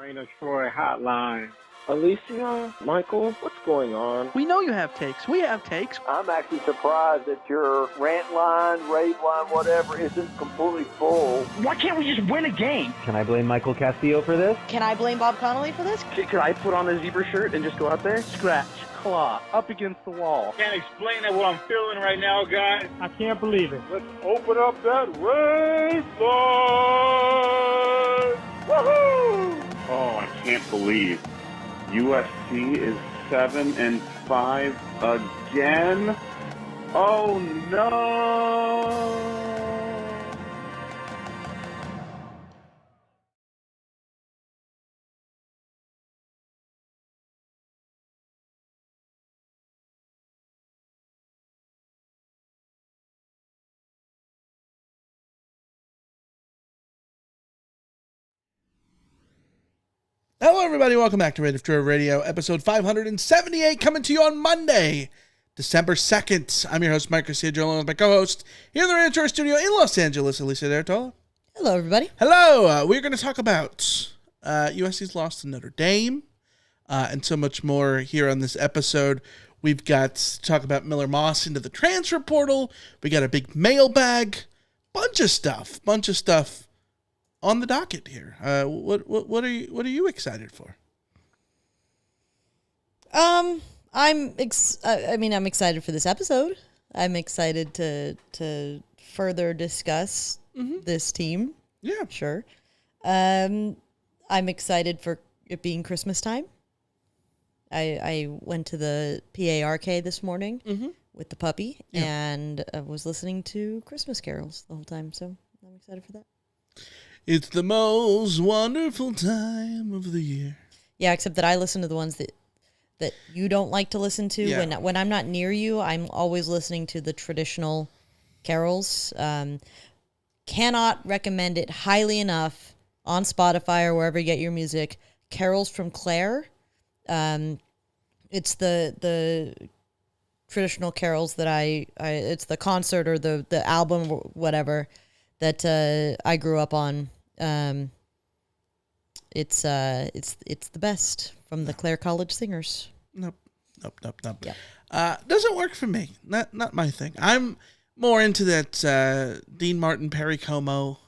Raina Troy Hotline. Alicia, Michael, what's going on? We know you have takes. We have takes. I'm actually surprised that your rant line, rave line, whatever, isn't completely full. Why can't we just win a game? Can I blame Michael Castillo for this? Can I blame Bob Connolly for this? Could I put on a zebra shirt and just go out there? Scratch, claw, up against the wall. Can't explain it, what I'm feeling right now, guys. I can't believe it. Let's open up that rave line! Woohoo! Oh, I can't believe USC is 7-5 again. Oh no! Hello, everybody. Welcome back to Rate of True Radio, episode 578, coming to you on Monday, December 2nd. I'm your host, Mike Garcia, along with my co-host here in the Rancho Studio in Los Angeles, Alicia Dertola. Hello, everybody. Hello. We're going to talk about USC's loss to Notre Dame and so much more here on this episode. We've got to talk about Miller Moss into the transfer portal. We got a big mailbag, bunch of stuff on the docket here. What are you excited for? I'm excited for this episode. I'm excited to further discuss this team. Yeah, sure. I'm excited for it being Christmas time. I went to the PARK this morning with the puppy and I was listening to Christmas carols the whole time, so I'm excited for that. It's the most wonderful time of the year. Yeah, except that I listen to the ones that you don't like to listen to. Yeah. When I'm not near you, I'm always listening to the traditional carols. Cannot recommend it highly enough on Spotify or wherever you get your music. Carols from Clare. It's the traditional carols that it's the concert or the album or whatever that I grew up on. It's the best from the Clare College Singers. Nope. Yeah. Doesn't work for me. Not my thing. I'm more into that Dean Martin, Perry Como.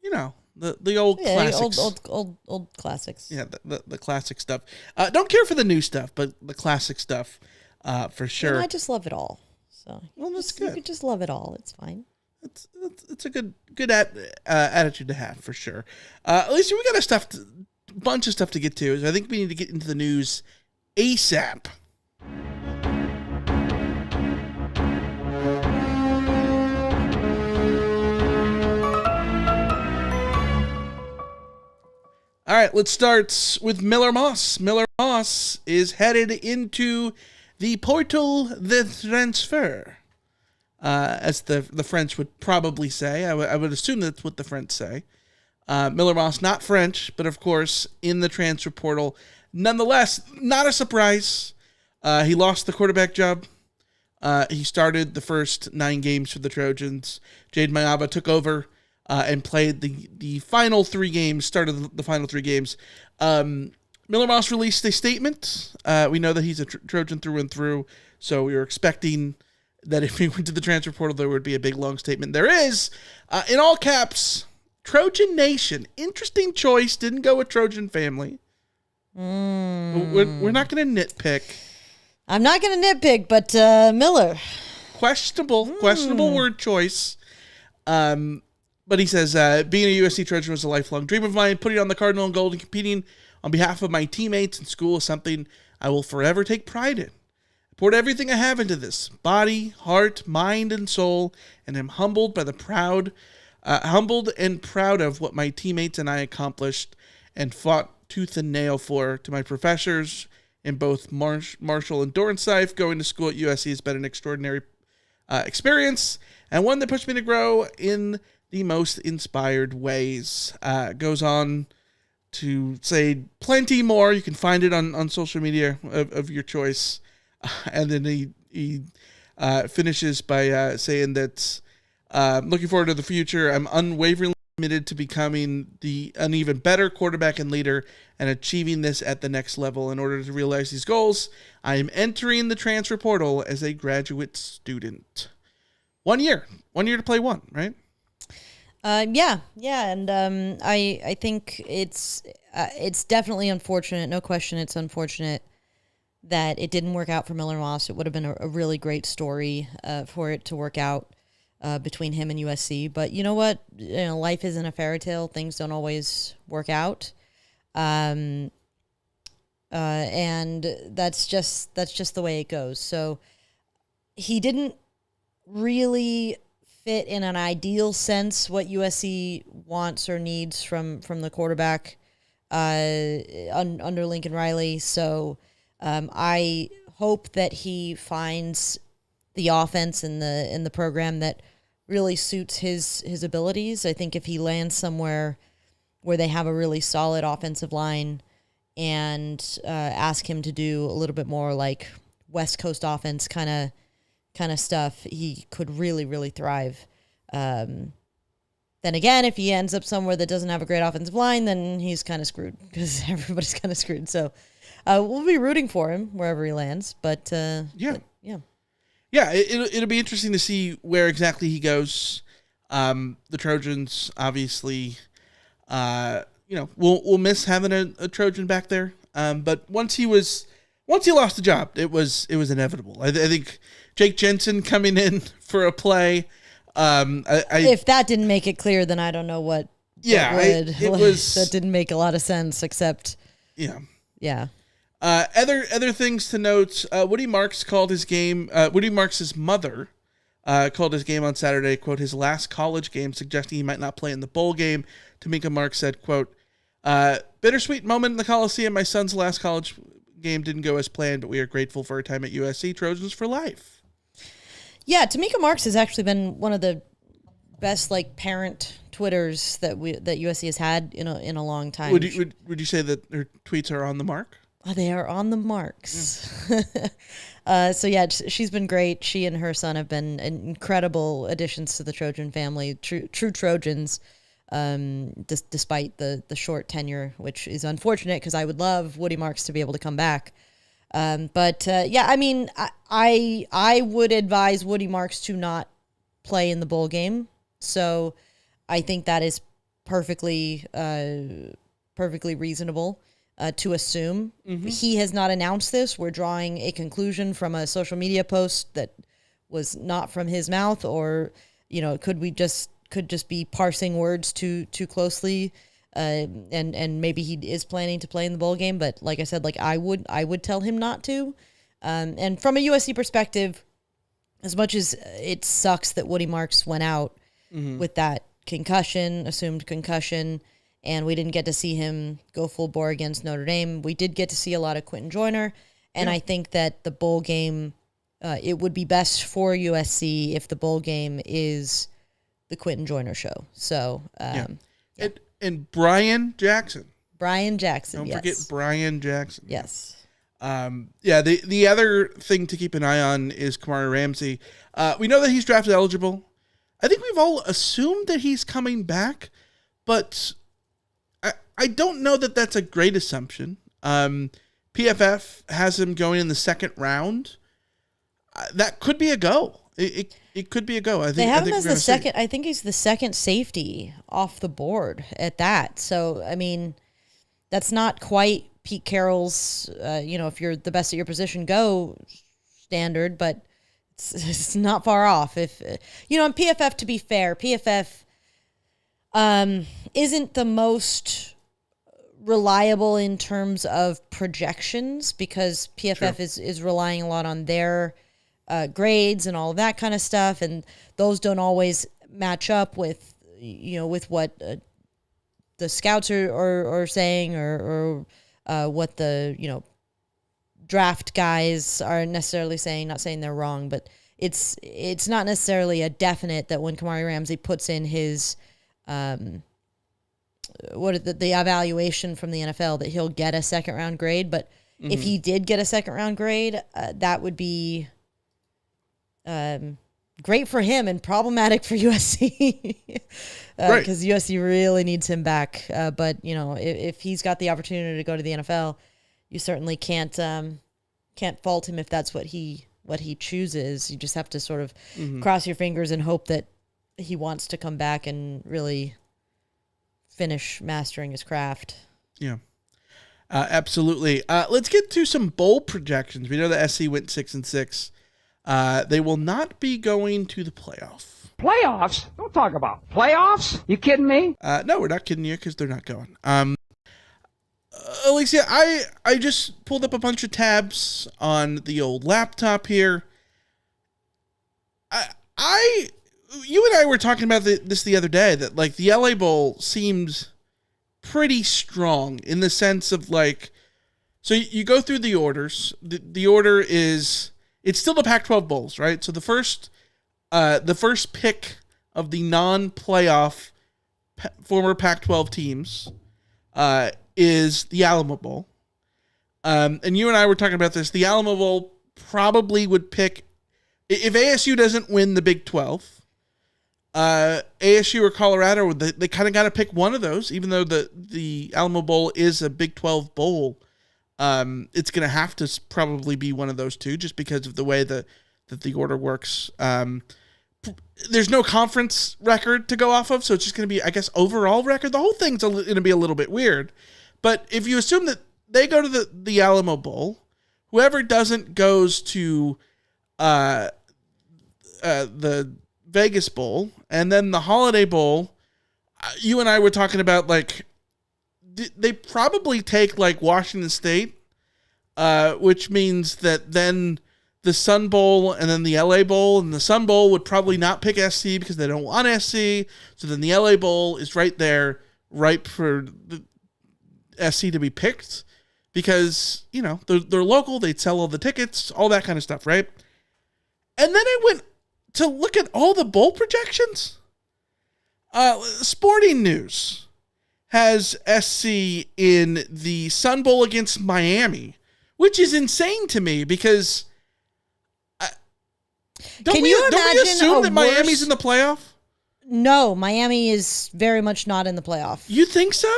You know, the old classics. Old classics. Yeah, the classic stuff. Don't care for the new stuff, but the classic stuff for sure. And I just love it all. So that's good. You could just love it all. It's fine. It's a good attitude to have for sure. Alicia, we got a bunch of stuff to get to, so I think we need to get into the news ASAP. All right, let's start with Miller Moss. Miller Moss is headed into the portal de transfer. As the French would probably say. I would assume that's what the French say. Miller Moss, not French, but of course in the transfer portal. Nonetheless, not a surprise. He lost the quarterback job. He started the first 9 games for the Trojans. Jade Mayava took over and played the final 3 games, started the final 3 games. Miller Moss released a statement. We know that he's a Trojan through and through, so we were expecting that if he went to the transfer portal, there would be a big, long statement. There is, in all caps, Trojan Nation. Interesting choice. Didn't go with Trojan family. We're not going to nitpick. I'm not going to nitpick, but Miller. Questionable word choice. But he says, being a USC Trojan was a lifelong dream of mine. Putting on the Cardinal and Gold and competing on behalf of my teammates and school is something I will forever take pride in. Poured everything I have into this, body, heart, mind, and soul, and am humbled and proud of what my teammates and I accomplished and fought tooth and nail for. To my professors in both Marshall and Dornsife, going to school at USC has been an extraordinary experience and one that pushed me to grow in the most inspired ways. Goes on to say plenty more. You can find it on social media of your choice. And then he finishes by saying that looking forward to the future. I'm unwaveringly committed to becoming an even better quarterback and leader and achieving this at the next level. In order to realize these goals, I am entering the transfer portal as a graduate student. 1 year to play one, right? Yeah, and I think it's definitely unfortunate. No question, it's unfortunate that it didn't work out for Miller Moss. It would have been a really great story for it to work out between him and USC. But you know what? Life isn't a fairy tale. Things don't always work out, and that's just the way it goes. So he didn't really fit in an ideal sense what USC wants or needs from the quarterback under Lincoln Riley. So I hope that he finds the offense in the program that really suits his abilities. I think if he lands somewhere where they have a really solid offensive line and ask him to do a little bit more like West Coast offense kind of stuff, he could really, really thrive. Then again, if he ends up somewhere that doesn't have a great offensive line, then he's kind of screwed because everybody's kind of screwed. So we'll be rooting for him wherever he lands. But it'll be interesting to see where exactly he goes. The Trojans, obviously, we'll miss having a Trojan back there. But once he lost the job, it was inevitable. I think Jake Jensen coming in for a play. If that didn't make it clear, then I don't know what. That didn't make a lot of sense. Except, yeah. Other things to note. Woody Marks called his game. Woody Marks' mother called his game on Saturday, quote, his last college game, suggesting he might not play in the bowl game. Tamika Marks said, quote, bittersweet moment in the Coliseum. My son's last college game didn't go as planned, but we are grateful for her time at USC. Trojans for life. Yeah, Tamika Marks has actually been one of the best parent Twitters that USC has had in a long time. Would you say that her tweets are on the mark? Oh, they are on the marks. She's been great. She and her son have been incredible additions to the Trojan family. True Trojans, despite the short tenure, which is unfortunate because I would love Woody Marks to be able to come back. I would advise Woody Marks to not play in the bowl game. So I think that is perfectly reasonable to assume. Mm-hmm. He has not announced this. We're drawing a conclusion from a social media post that was not from his mouth, or could just be parsing words too closely. And maybe he is planning to play in the bowl game, but like I said, I would tell him not to. And from a USC perspective, as much as it sucks that Woody Marks went out with that assumed concussion, and we didn't get to see him go full bore against Notre Dame, we did get to see a lot of Quentin Joyner, and I think that the bowl game, it would be best for USC if the bowl game is the Quentin Joyner show. So, And Brian Jackson. Don't forget Brian Jackson. Yes. The other thing to keep an eye on is Kamari Ramsey. We know that he's draft eligible. I think we've all assumed that he's coming back, but I don't know that that's a great assumption. PFF has him going in the second round. That could be a go. It could be a go. I think they have him as the second. I think he's the second safety off the board at that. So that's not quite Pete Carroll's. If you're the best at your position, go standard, but it's not far off. If and PFF, to be fair, PFF isn't the most reliable in terms of projections because PFF is relying a lot on their grades and all of that kind of stuff, and those don't always match up with what the scouts are saying or what the draft guys are necessarily saying. Not saying they're wrong, but it's not necessarily a definite that when Kamari Ramsey puts in his the evaluation from the NFL that he'll get a second round grade. But if he did get a second round grade, that would be great for him and problematic for USC Right. because USC really needs him back. But if he's got the opportunity to go to the NFL, you certainly can't fault him if that's what he chooses. You just have to sort of cross your fingers and hope that he wants to come back and really finish mastering his craft. Yeah. Absolutely. Let's get to some bowl projections. We know that SC went 6-6. They will not be going to the playoff. Playoffs? Don't talk about playoffs. You kidding me? No, we're not kidding you because they're not going. Alicia, I just pulled up a bunch of tabs on the old laptop here. You and I were talking about this the other day, that like the LA Bowl seems pretty strong in the sense of like, so you go through the orders. The order is, it's still the Pac-12 bowls, right? So the first pick of the non-playoff former Pac-12 teams is the Alamo Bowl. And you and I were talking about this. The Alamo Bowl probably would pick, if ASU doesn't win the Big 12, ASU or Colorado, they kind of got to pick one of those, even though the Alamo Bowl is a Big 12 bowl. It's going to have to probably be one of those two just because of the way that the order works. There's no conference record to go off of, so it's just going to be, I guess, overall record. The whole thing's going to be a little bit weird. But if you assume that they go to the Alamo Bowl, whoever doesn't goes to the Vegas Bowl, and then the Holiday Bowl, you and I were talking about, like, they probably take, like, Washington State, which means that then the Sun Bowl and then the LA Bowl, and the Sun Bowl would probably not pick SC because they don't want SC, so then the LA Bowl is right there, ripe for the SC to be picked because, they're local, they'd sell all the tickets, all that kind of stuff, right? And then I went to look at all the bowl projections. Sporting News has SC in the Sun Bowl against Miami, which is insane to me because don't we assume that Miami's in the playoff? No, Miami is very much not in the playoff. You think so?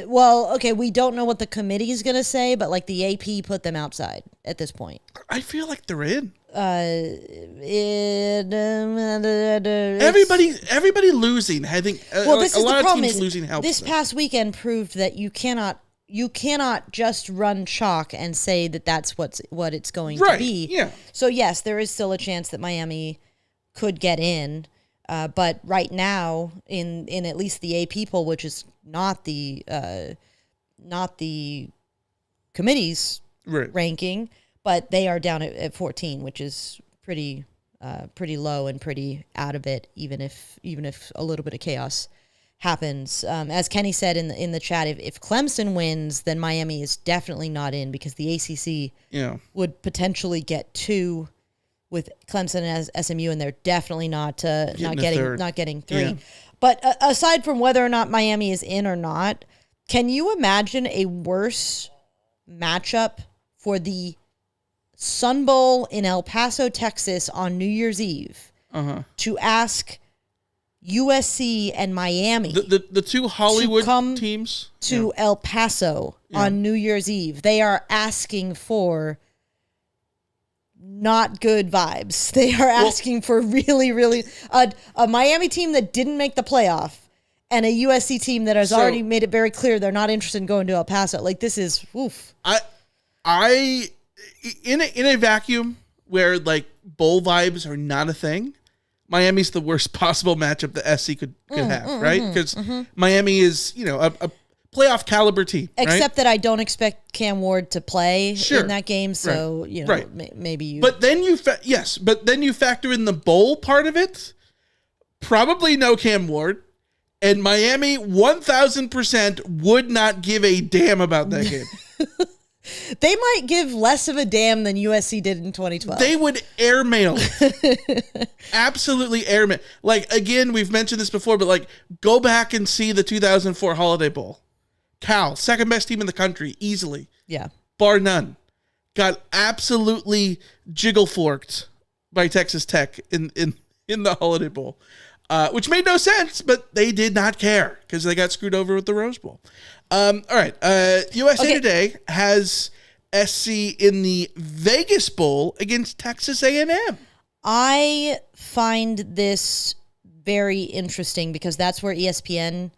Well, okay, we don't know what the committee is going to say, but like the AP put them outside at this point. I feel like they're in. Everybody losing. I think this is a lot the of problem teams is losing helps. This past weekend proved that you cannot just run chalk and say that that's what it's going to be. Yeah. So yes, there is still a chance that Miami could get in, but right now in at least the AP poll, which is not the committee's ranking, but they are down at 14, which is pretty low and pretty out of it, even if a little bit of chaos happens. As Kenny said in the chat, if Clemson wins, then Miami is definitely not in because the ACC would potentially get 2 with Clemson as SMU, and they're definitely not getting 3. Yeah. But aside from whether or not Miami is in or not, can you imagine a worse matchup for the Sun Bowl in El Paso, Texas on New Year's Eve to ask USC and Miami, the two Hollywood teams, to El Paso on New Year's Eve? They are asking for not good vibes. They are asking for really, really a Miami team that didn't make the playoff and a USC team that has already made it very clear they're not interested in going to El Paso. Like, this is oof. In a vacuum where like bowl vibes are not a thing, Miami's the worst possible matchup that SC could have, right? Because Miami is, a playoff caliber team. Except that I don't expect Cam Ward to play in that game, so maybe you. But then you factor in the bowl part of it. Probably no Cam Ward, and Miami 1,000% would not give a damn about that game. They might give less of a damn than USC did in 2012. They would airmail it. Absolutely airmail. Like, again, we've mentioned this before, but like, go back and see the 2004 Holiday Bowl. Cal, second best team in the country, easily. Yeah. Bar none. Got absolutely jiggle forked by Texas Tech in in the Holiday Bowl, which made no sense, but they did not care because they got screwed over with the Rose Bowl. All right. USA Today has SC in the Vegas Bowl against Texas A&M. I find this very interesting because that's where ESPN,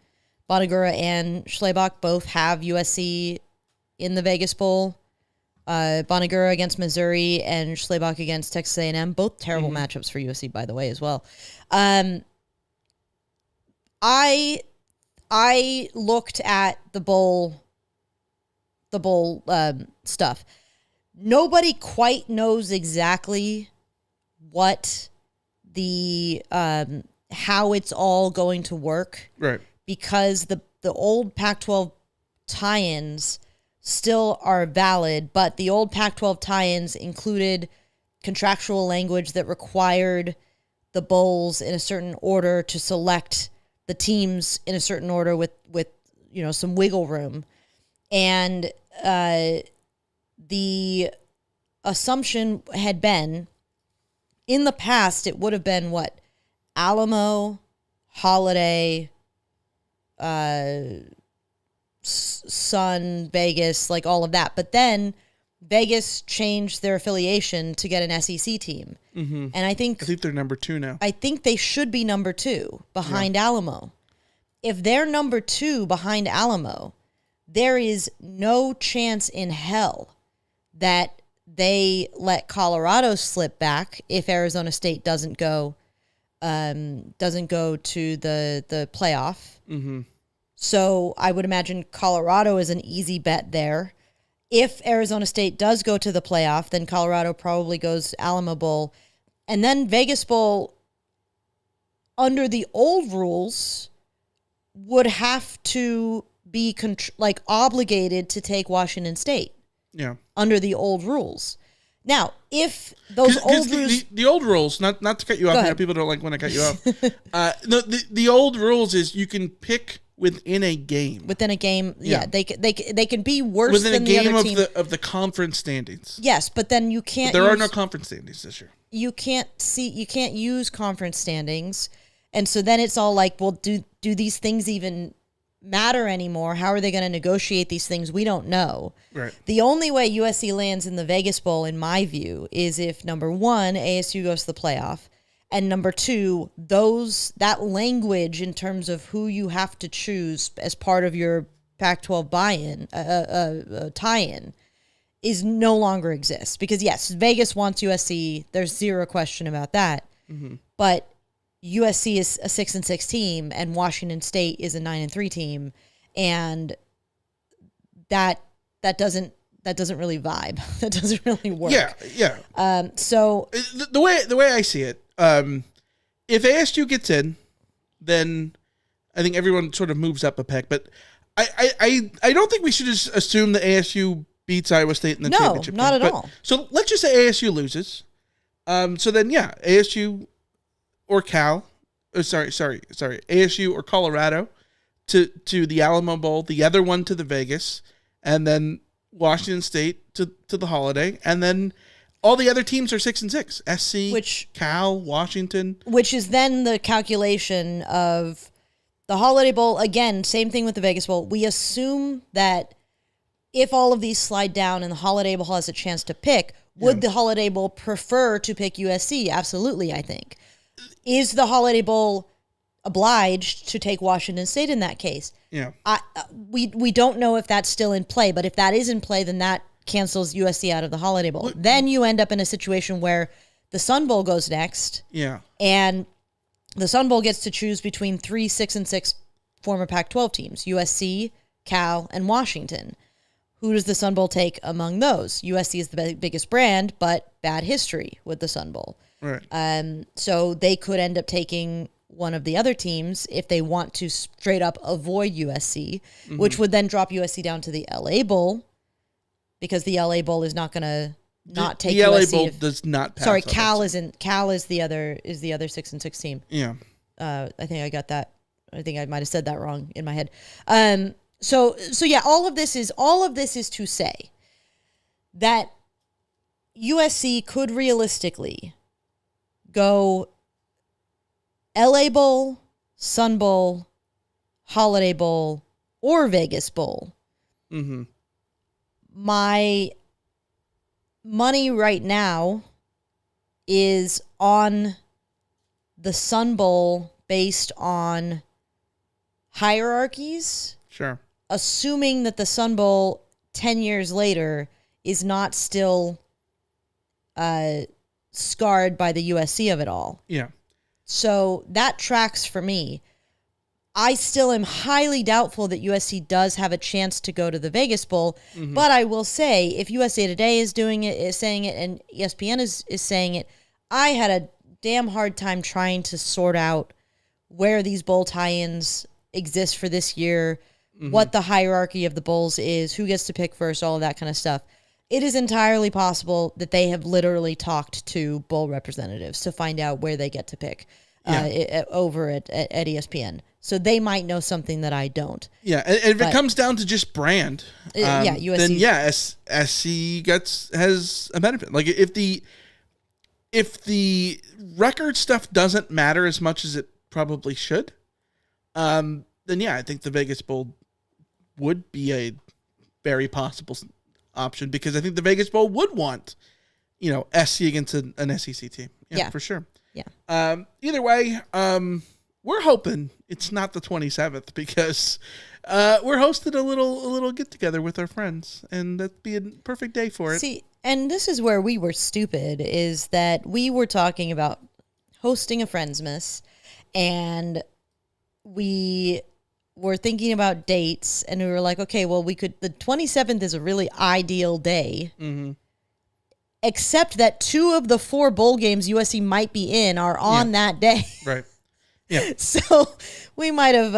Bonagura, and Schlabach both have USC in the Vegas Bowl. Bonagura against Missouri and Schlabach against Texas A&M. Both terrible matchups for USC, by the way, as well. I looked at the bowl stuff. Nobody quite knows exactly what the how it's all going to work, right? Because the old Pac-12 tie-ins still are valid, but the old Pac-12 tie-ins included contractual language that required the bowls in a certain order to select the teams in a certain order with some wiggle room. And the assumption had been, in the past, it would have been what? Alamo, Holiday, Sun, Vegas, like all of that. But then Vegas changed their affiliation to get an SEC team. Mm-hmm. And I think they're number 2 now. I think they should be number 2 behind Alamo. If they're number 2 behind Alamo, there is no chance in hell that they let Colorado slip back if Arizona State doesn't go to the playoff. Mm-hmm. So I would imagine Colorado is an easy bet there. If Arizona State does go to the playoff, then Colorado probably goes Alamo Bowl. And then Vegas Bowl, under the old rules, would have to be obligated to take Washington State. Yeah. Under the old rules. Now, if those old rules... The old rules, not to cut you off, now people don't like when I cut you off. The old rules is you can pick within a game. Within a game, yeah. They can be worse than the other team. Within a game of the conference standings. Yes, but then you can't... But there are no conference standings this year. You can't use conference standings. And so then it's all like, well, do these things even matter anymore? How are they going to negotiate these things? We don't know. Right. The only way USC lands in the Vegas Bowl, in my view, is if, number 1, ASU goes to the playoff, and number 2, that language in terms of who you have to choose as part of your Pac-12 tie-in is no longer exists. Because yes, Vegas wants USC. There's zero question about that. Mm-hmm. But USC is a 6-6 team, and Washington State is a 9-3 team, and that doesn't really vibe. That doesn't really work. Yeah. So the way I see it, if ASU gets in, then I think everyone sort of moves up a peg. But I don't think we should just assume that ASU beats Iowa State in the championship. No, not at all. So let's just say ASU loses. So then ASU. Or ASU or Colorado to the Alamo Bowl, the other one to the Vegas, and then Washington State to the Holiday, and then all the other teams are 6-6. SC, Cal, Washington. Which is then the calculation of the Holiday Bowl. Again, same thing with the Vegas Bowl. We assume that if all of these slide down and the Holiday Bowl has a chance to pick, would the Holiday Bowl prefer to pick USC? Absolutely, I think. Is the Holiday Bowl obliged to take Washington State in that case? Yeah. We don't know if that's still in play, but if that is in play, then that cancels USC out of the Holiday Bowl. Then you end up in a situation where the Sun Bowl goes next. Yeah. And the Sun Bowl gets to choose between 3 6-6 former Pac-12 teams, USC, Cal, and Washington. Who does the Sun Bowl take among those? USC is the biggest brand, but bad history with the Sun Bowl. Right. So they could end up taking one of the other teams if they want to straight up avoid USC, which would then drop USC down to the LA Bowl, because the LA Bowl is not going to not take the USC. LA Bowl does not pass. Sorry, Cal isn't. Cal is the other 6-6 team. Yeah. I think I got that. I think I might have said that wrong in my head. So yeah, all of this is to say that USC could realistically go LA Bowl, Sun Bowl, Holiday Bowl, or Vegas Bowl. Mm-hmm. My money right now is on the Sun Bowl based on hierarchies, Sure. assuming that the Sun Bowl 10 years later is not still scarred by the USC of it all. Yeah. So that tracks for me. I still am highly doubtful that USC does have a chance to go to the Vegas Bowl, but I will say, if USA Today is saying it, and ESPN is saying it, I had a damn hard time trying to sort out where these bowl tie-ins exist for this year, what the hierarchy of the bowls is, who gets to pick first, all of that kind of stuff. It is entirely possible that they have literally talked to bowl representatives to find out where they get to pick over at ESPN. So they might know something that I don't. Yeah, and if it comes down to just brand, USC. then yeah, SC has a benefit. Like if the record stuff doesn't matter as much as it probably should, then yeah, I think the Vegas Bowl would be a very possible option, because I think the Vegas Bowl would want, SC against an SEC team. Yeah, for sure. Yeah. Either way, we're hoping it's not the 27th, because we're hosting a little get together with our friends, and that'd be a perfect day for it. See, and this is where we were stupid, is that we were talking about hosting a Friendsmas, and we were thinking about dates, and we were like, okay, well, the 27th is a really ideal day. Mm-hmm. Except that 2 of the 4 bowl games USC might be in are on that day. Right. Yeah. So we might have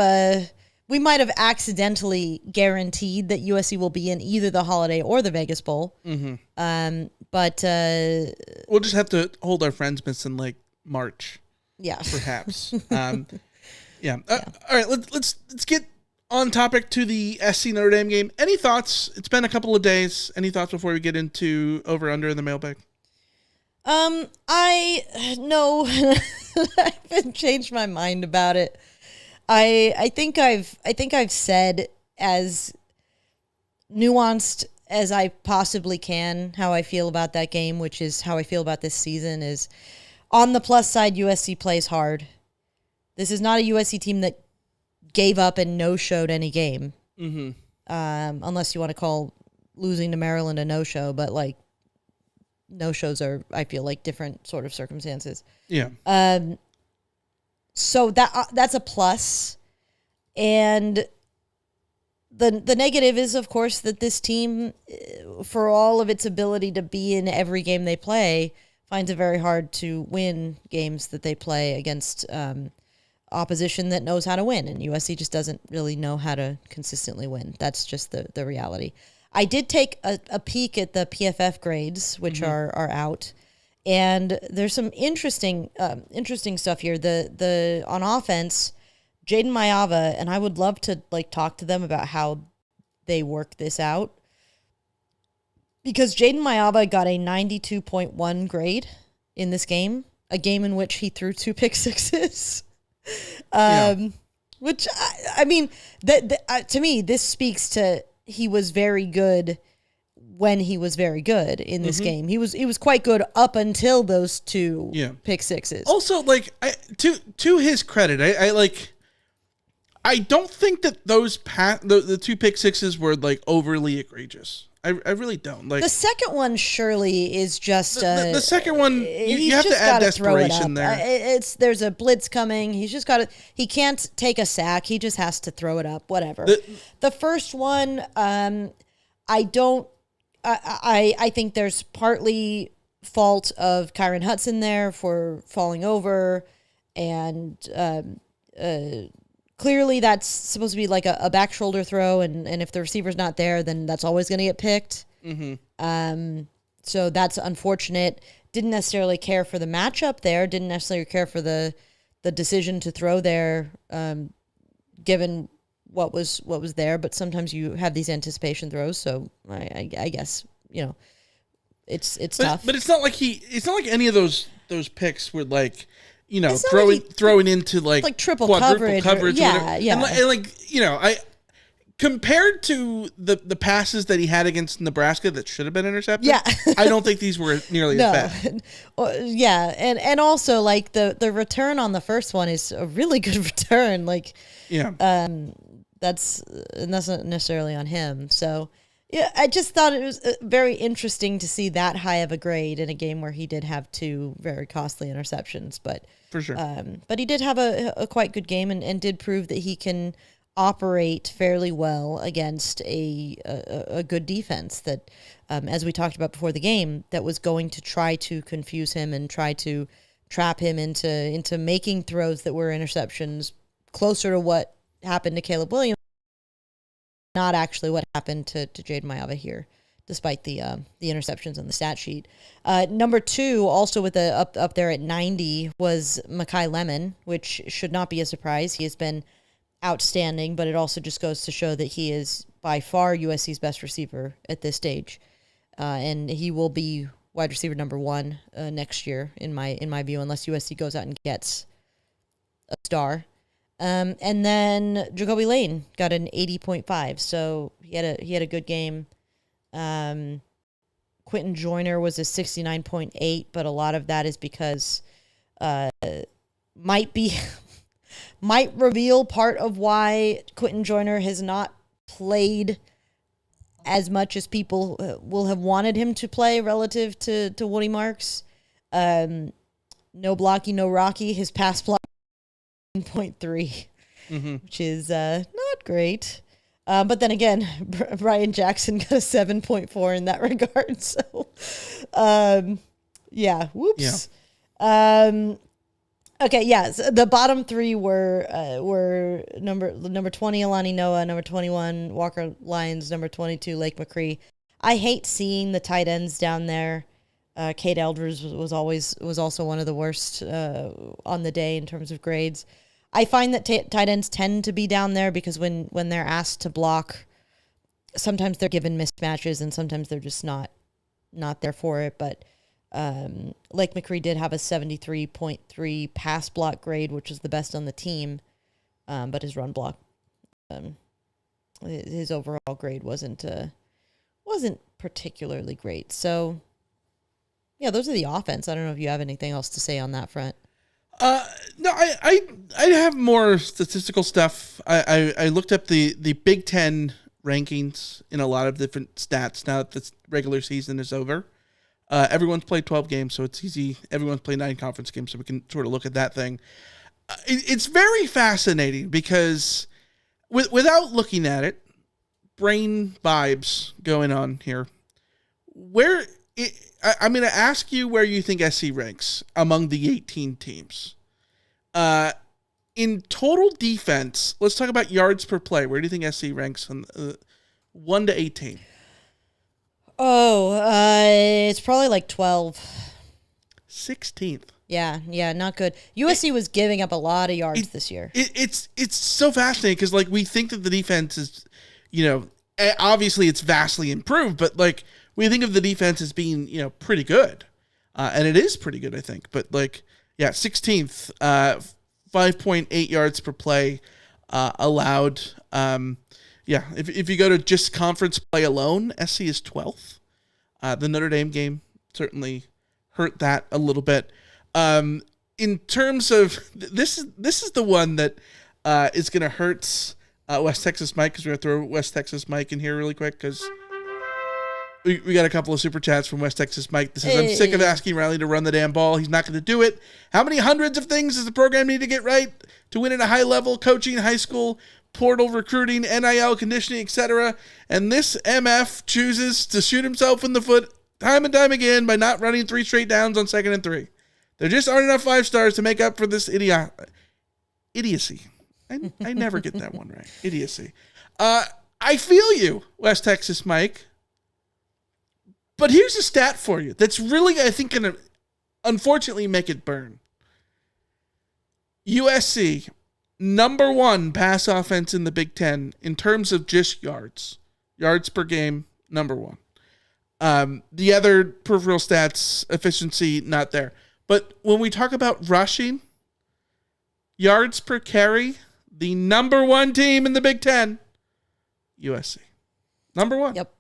accidentally guaranteed that USC will be in either the Holiday or the Vegas Bowl. Mm-hmm. But we'll just have to hold our Friendsmas in like March. Yeah. Perhaps. Yeah. All right. Let's get on topic to the SC Notre Dame game. Any thoughts? It's been a couple of days. Any thoughts before we get into over under in the mailbag? No, I haven't changed my mind about it. I think I've said as nuanced as I possibly can how I feel about that game, which is how I feel about this season. Is on the plus side, USC plays hard. This is not a USC team that gave up and no-showed any game. Mm-hmm. Unless you want to call losing to Maryland a no-show, but like no-shows are, I feel like, different sort of circumstances. Yeah. So that's a plus. And the negative is, of course, that this team, for all of its ability to be in every game they play, finds it very hard to win games that they play against opposition that knows how to win, and USC just doesn't really know how to consistently win. That's just the reality. I did take a peek at the PFF grades, which are out, and there's some interesting stuff here. The on offense, Jaden Mayava, and I would love to talk to them about how they work this out, because Jaden Mayava got a 92.1 grade in this game, a game in which he threw 2 pick sixes. Which I mean, to me, this speaks to he was very good when he was very good in this game. He was quite good up until those 2 pick sixes. Also, to his credit, I don't think that those the 2 pick sixes were overly egregious. I really don't. The second one surely is just the second one. You have to add desperation there. There's a blitz coming. He's just got to. He can't take a sack. He just has to throw it up. Whatever. The first one, I don't. I think there's partly fault of Kyron Hudson there for falling over, and clearly that's supposed to be like a back shoulder throw, and if the receiver's not there, then that's always going to get picked. So that's unfortunate. Didn't necessarily care for the matchup there. Didn't necessarily care for the decision to throw there, given what was there. But sometimes you have these anticipation throws, so I guess it's tough. But it's not like any of those picks were It's not throwing into like triple quadruple coverage. or whatever. Yeah. And I compared to the passes that he had against Nebraska that should have been intercepted. Yeah. I don't think these were nearly as bad. Yeah, and also like the return on the first one is a really good return. That's not necessarily on him. So yeah, I just thought it was very interesting to see that high of a grade in a game where he did have 2 very costly interceptions. But for sure, but he did have a quite good game and did prove that he can operate fairly well against a good defense that, as we talked about before the game, that was going to try to confuse him and try to trap him into making throws that were interceptions closer to what happened to Caleb Williams, not actually what happened to Jaden Mayava here, despite the interceptions on the stat sheet. Number 2, also with up there at 90, was Mekhi Lemon, which should not be a surprise. He has been outstanding, but it also just goes to show that he is by far USC's best receiver at this stage, and he will be wide receiver number 1 next year in my view, unless USC goes out and gets a star. And then Jacoby Lane got an 80.5, so he had a good game. Quentin Joyner was a 69.8, but a lot of that is because might reveal part of why Quentin Joyner has not played as much as people will have wanted him to play relative to Woody Marks. No blocky, no rocky. His pass block 0.3, which is not great. But then again, Brian Jackson got a 7.4 in that regard. So, yeah, whoops. Yeah. Okay, yeah. So the bottom 3 were number 20 Alani Noah, number 21 Walker Lyons, number 22 Lake McCree. I hate seeing the tight ends down there. Kate Elders was also one of the worst on the day in terms of grades. I find that tight ends tend to be down there because when they're asked to block, sometimes they're given mismatches and sometimes they're just not there for it. But Lake McCree did have a 73.3 pass block grade, which is the best on the team, but his run block, his overall grade wasn't particularly great. So, yeah, those are the offense. I don't know if you have anything else to say on that front. No, I have more statistical stuff. I looked up the Big Ten rankings in a lot of different stats now that the regular season is over. Everyone's played 12 games, so it's easy. Everyone's played 9 conference games, so we can sort of look at that thing. It's very fascinating because without looking at it, brain vibes going on here. I'm going to ask you where you think SC ranks among the 18 teams. In total defense, let's talk about yards per play. Where do you think SC ranks on 1 to 18? Oh, it's probably like 12. 16th. Yeah, not good. USC was giving up a lot of yards this year. It's so fascinating because like we think that the defense is, obviously it's vastly improved, but like we think of the defense as being pretty good, and it is pretty good, I think. But 16th, 5.8 yards per play allowed. If you go to just conference play alone, SC is 12th. The Notre Dame game certainly hurt that a little bit. In terms of this is the one that is going to hurt West Texas Mike, because we're going to throw West Texas Mike in here really quick because we got a couple of super chats from West Texas Mike. This is, I'm sick of asking Riley to run the damn ball. He's not going to do it. How many hundreds of things does the program need to get right to win at a high level? Coaching, high school, portal recruiting, NIL, conditioning, etc. And this MF chooses to shoot himself in the foot time and time again by not running 3 straight downs on 2nd and 3. There just aren't enough 5 stars to make up for this idiocy. I never get that one right. Idiocy. I feel you, West Texas Mike. But here's a stat for you that's really, I think, going to unfortunately make it burn. USC, number 1 pass offense in the Big Ten in terms of just yards. Yards per game, number 1. The other peripheral stats, efficiency, not there. But when we talk about rushing, yards per carry, the number one team in the Big Ten, USC. Number one. Yep.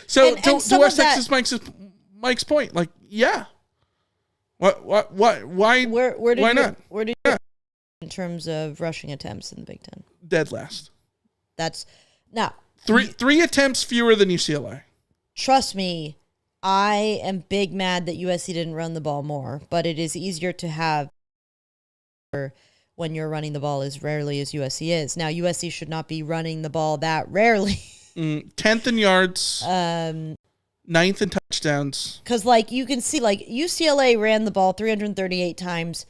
So And to some West of that- Texas Mike's point, like, yeah. Why Where did why you, not? Where did you in terms of rushing attempts in the Big Ten? Dead last. That's now Three attempts fewer than UCLA. trust me, I am big mad that USC didn't run the ball more, but it is easier to have when you're running the ball as rarely as USC is. Now, USC should not be running the ball that rarely. 10th in yards, 9th in touchdowns. Because, like, you can see, like, UCLA ran the ball 338 times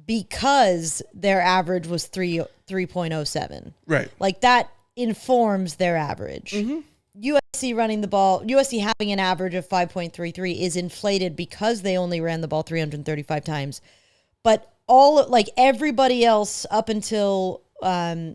because their average was 3.07. Right. Like, that informs their average. USC running the ball, USC having an average of 5.33 is inflated because they only ran the ball 335 times. But everybody else up until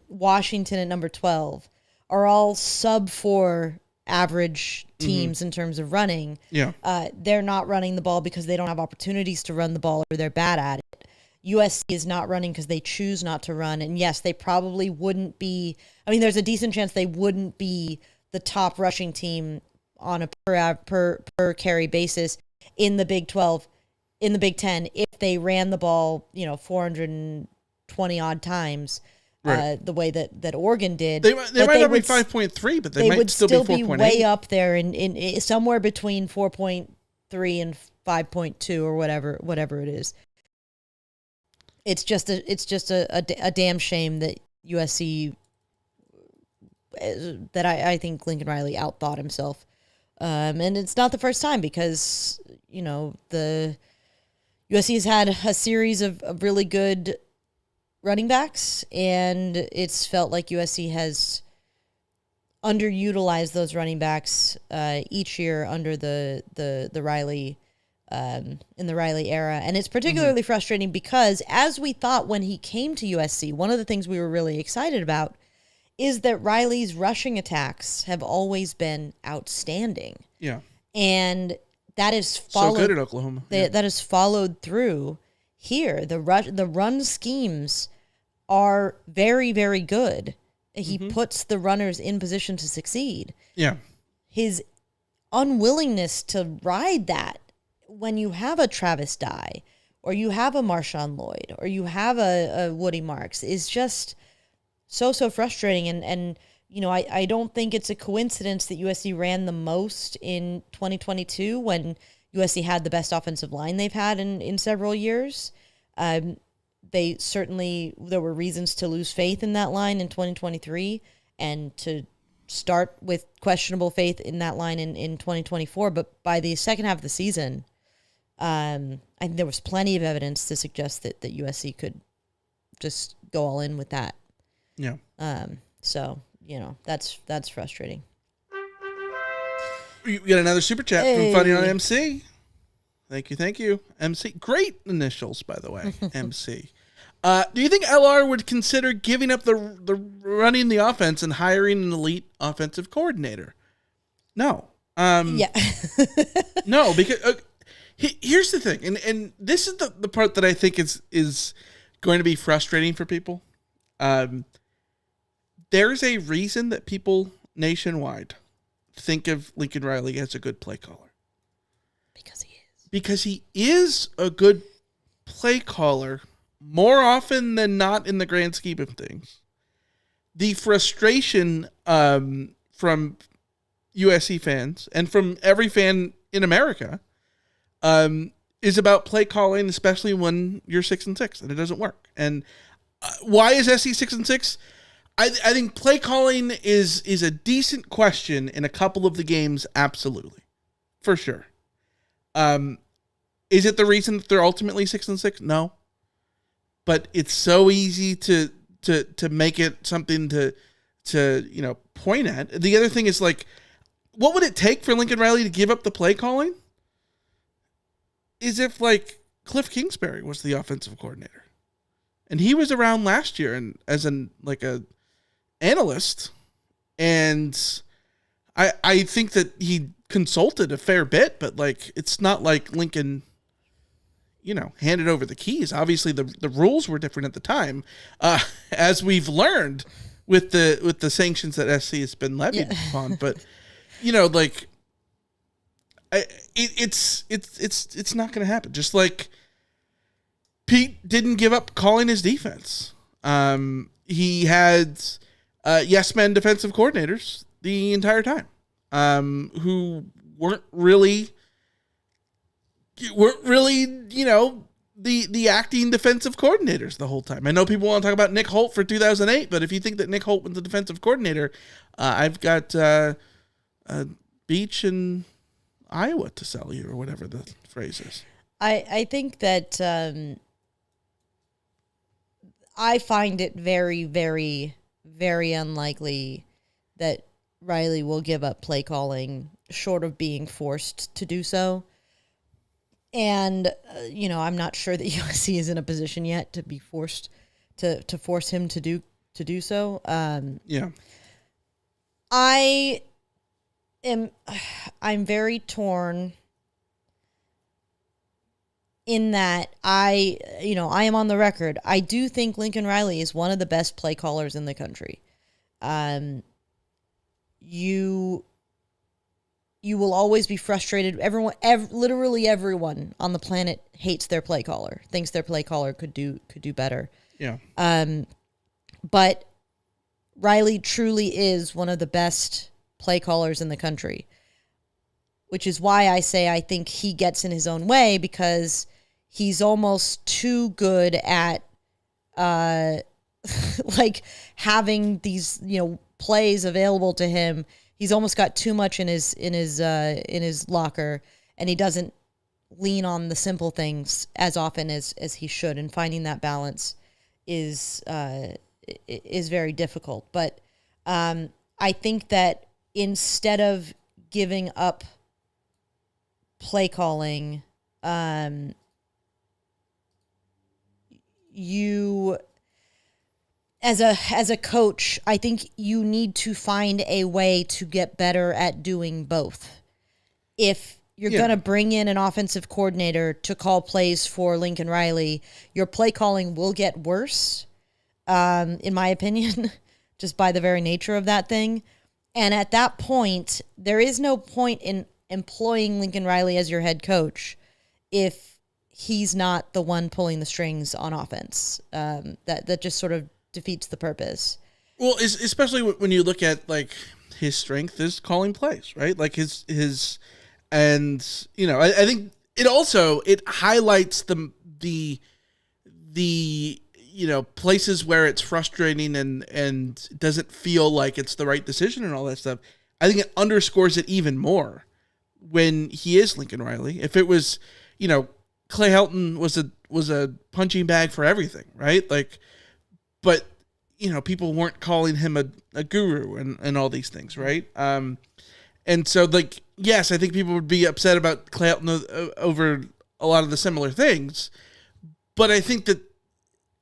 Washington at number 12 are all sub 4 average teams in terms of running. Yeah. They're not running the ball because they don't have opportunities to run the ball or they're bad at it. USC is not running because they choose not to run. And yes, they probably wouldn't be, there's a decent chance they wouldn't be the top rushing team on a per carry basis in the Big 12, in the Big 10, if they ran the ball, 420 odd times, the way that Oregon did. They might not be 5.3, but they might would still be 4.8. way up there in somewhere between 4.3 and 5.2 or whatever it is. It's just a damn shame that USC, that I think Lincoln Riley outthought himself. And it's not the first time because, the USC has had a series of really good running backs, and it's felt like USC has underutilized those running backs each year under the Riley in the Riley era. And it's particularly frustrating because, as we thought when he came to USC, one of the things we were really excited about is that Riley's rushing attacks have always been outstanding. Yeah. And that is followed, so good at Oklahoma. That is followed through here. The run schemes are very, very good. He puts the runners in position to succeed. Yeah. His unwillingness to ride that when you have a Travis Dye or you have a Marshawn Lloyd or you have a Woody Marks is just so frustrating. And I don't think it's a coincidence that USC ran the most in 2022 when USC had the best offensive line they've had in several years. There were reasons to lose faith in that line in 2023 and to start with questionable faith in that line in 2024. But by the second half of the season, I think there was plenty of evidence to suggest that USC could just go all in with that. Yeah. So, that's frustrating. We got another super chat from Funny on MC. Thank you. MC. Great initials, by the way. MC. Do you think LR would consider giving up the running the offense and hiring an elite offensive coordinator? No. Yeah. No, because here's the thing, and this is the part that I think is going to be frustrating for people. There's a reason that people nationwide think of Lincoln Riley as a good play caller. Because he is a good play caller more often than not in the grand scheme of things. The frustration from USC fans and from every fan in America is about play calling, especially when you're 6-6 and it doesn't work. And why is SC 6-6? I think play calling is a decent question in a couple of the games, absolutely, for sure. Is it the reason that they're ultimately 6-6? No, but it's so easy to make it something to point at. The other thing is, like, what would it take for Lincoln Riley to give up the play calling? Is if, like, Cliff Kingsbury was the offensive coordinator, and he was around last year and as a analyst, and I think that he consulted a fair bit, but, like, it's not like Lincoln, handed over the keys. Obviously, the rules were different at the time, as we've learned with the sanctions that SC has been levied upon. But it's not going to happen. Just like Pete didn't give up calling his defense. He had yes men defensive coordinators the entire time, who weren't really the acting defensive coordinators the whole time. I know people want to talk about Nick Holt for 2008, but if you think that Nick Holt was the defensive coordinator, I've got Beach in Iowa to sell you, or whatever the phrase is. I think that I find it very, very, very unlikely that Riley will give up play calling short of being forced to do so. And, I'm not sure that USC is in a position yet to be forced to force him to do so. I'm very torn in that I am on the record. I do think Lincoln Riley is one of the best play callers in the country. You will always be frustrated. Literally everyone on the planet hates their play caller, thinks their play caller could do better. Yeah. But Riley truly is one of the best play callers in the country, which is why I say I think he gets in his own way, because he's almost too good at like having these plays available to him. He's almost got too much in his locker, and he doesn't lean on the simple things as often as he should. And finding that balance is very difficult. But I think that instead of giving up play calling, you as a coach, I think you need to find a way to get better at doing both. If you're going to bring in an offensive coordinator to call plays for Lincoln Riley, your play calling will get worse, in my opinion, just by the very nature of that thing. And at that point, there is no point in employing Lincoln Riley as your head coach if he's not the one pulling the strings on offense. That just sort of defeats the purpose. Well, especially when you look at like his strength is calling plays, right? Like his and I think it highlights the places where it's frustrating and doesn't feel like it's the right decision and all that stuff. I think it underscores it even more when he is Lincoln Riley. If it was, Clay Helton was a punching bag for everything, right? Like, but people weren't calling him a guru and all these things, right? And so, like, yes, I think people would be upset about Clay Helton over a lot of the similar things, but I think that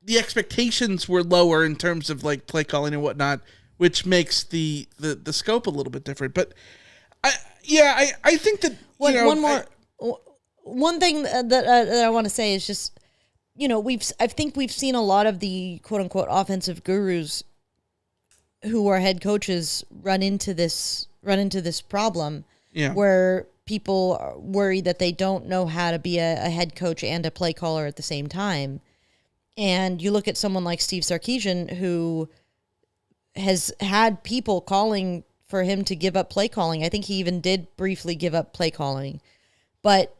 the expectations were lower in terms of like play calling and whatnot, which makes the scope a little bit different. But I think that one thing that I want to say is just, I think we've seen a lot of the quote unquote offensive gurus who are head coaches run into this problem where people worry that they don't know how to be a head coach and a play caller at the same time. And you look at someone like Steve Sarkisian, who has had people calling for him to give up play calling. I think he even did briefly give up play calling, but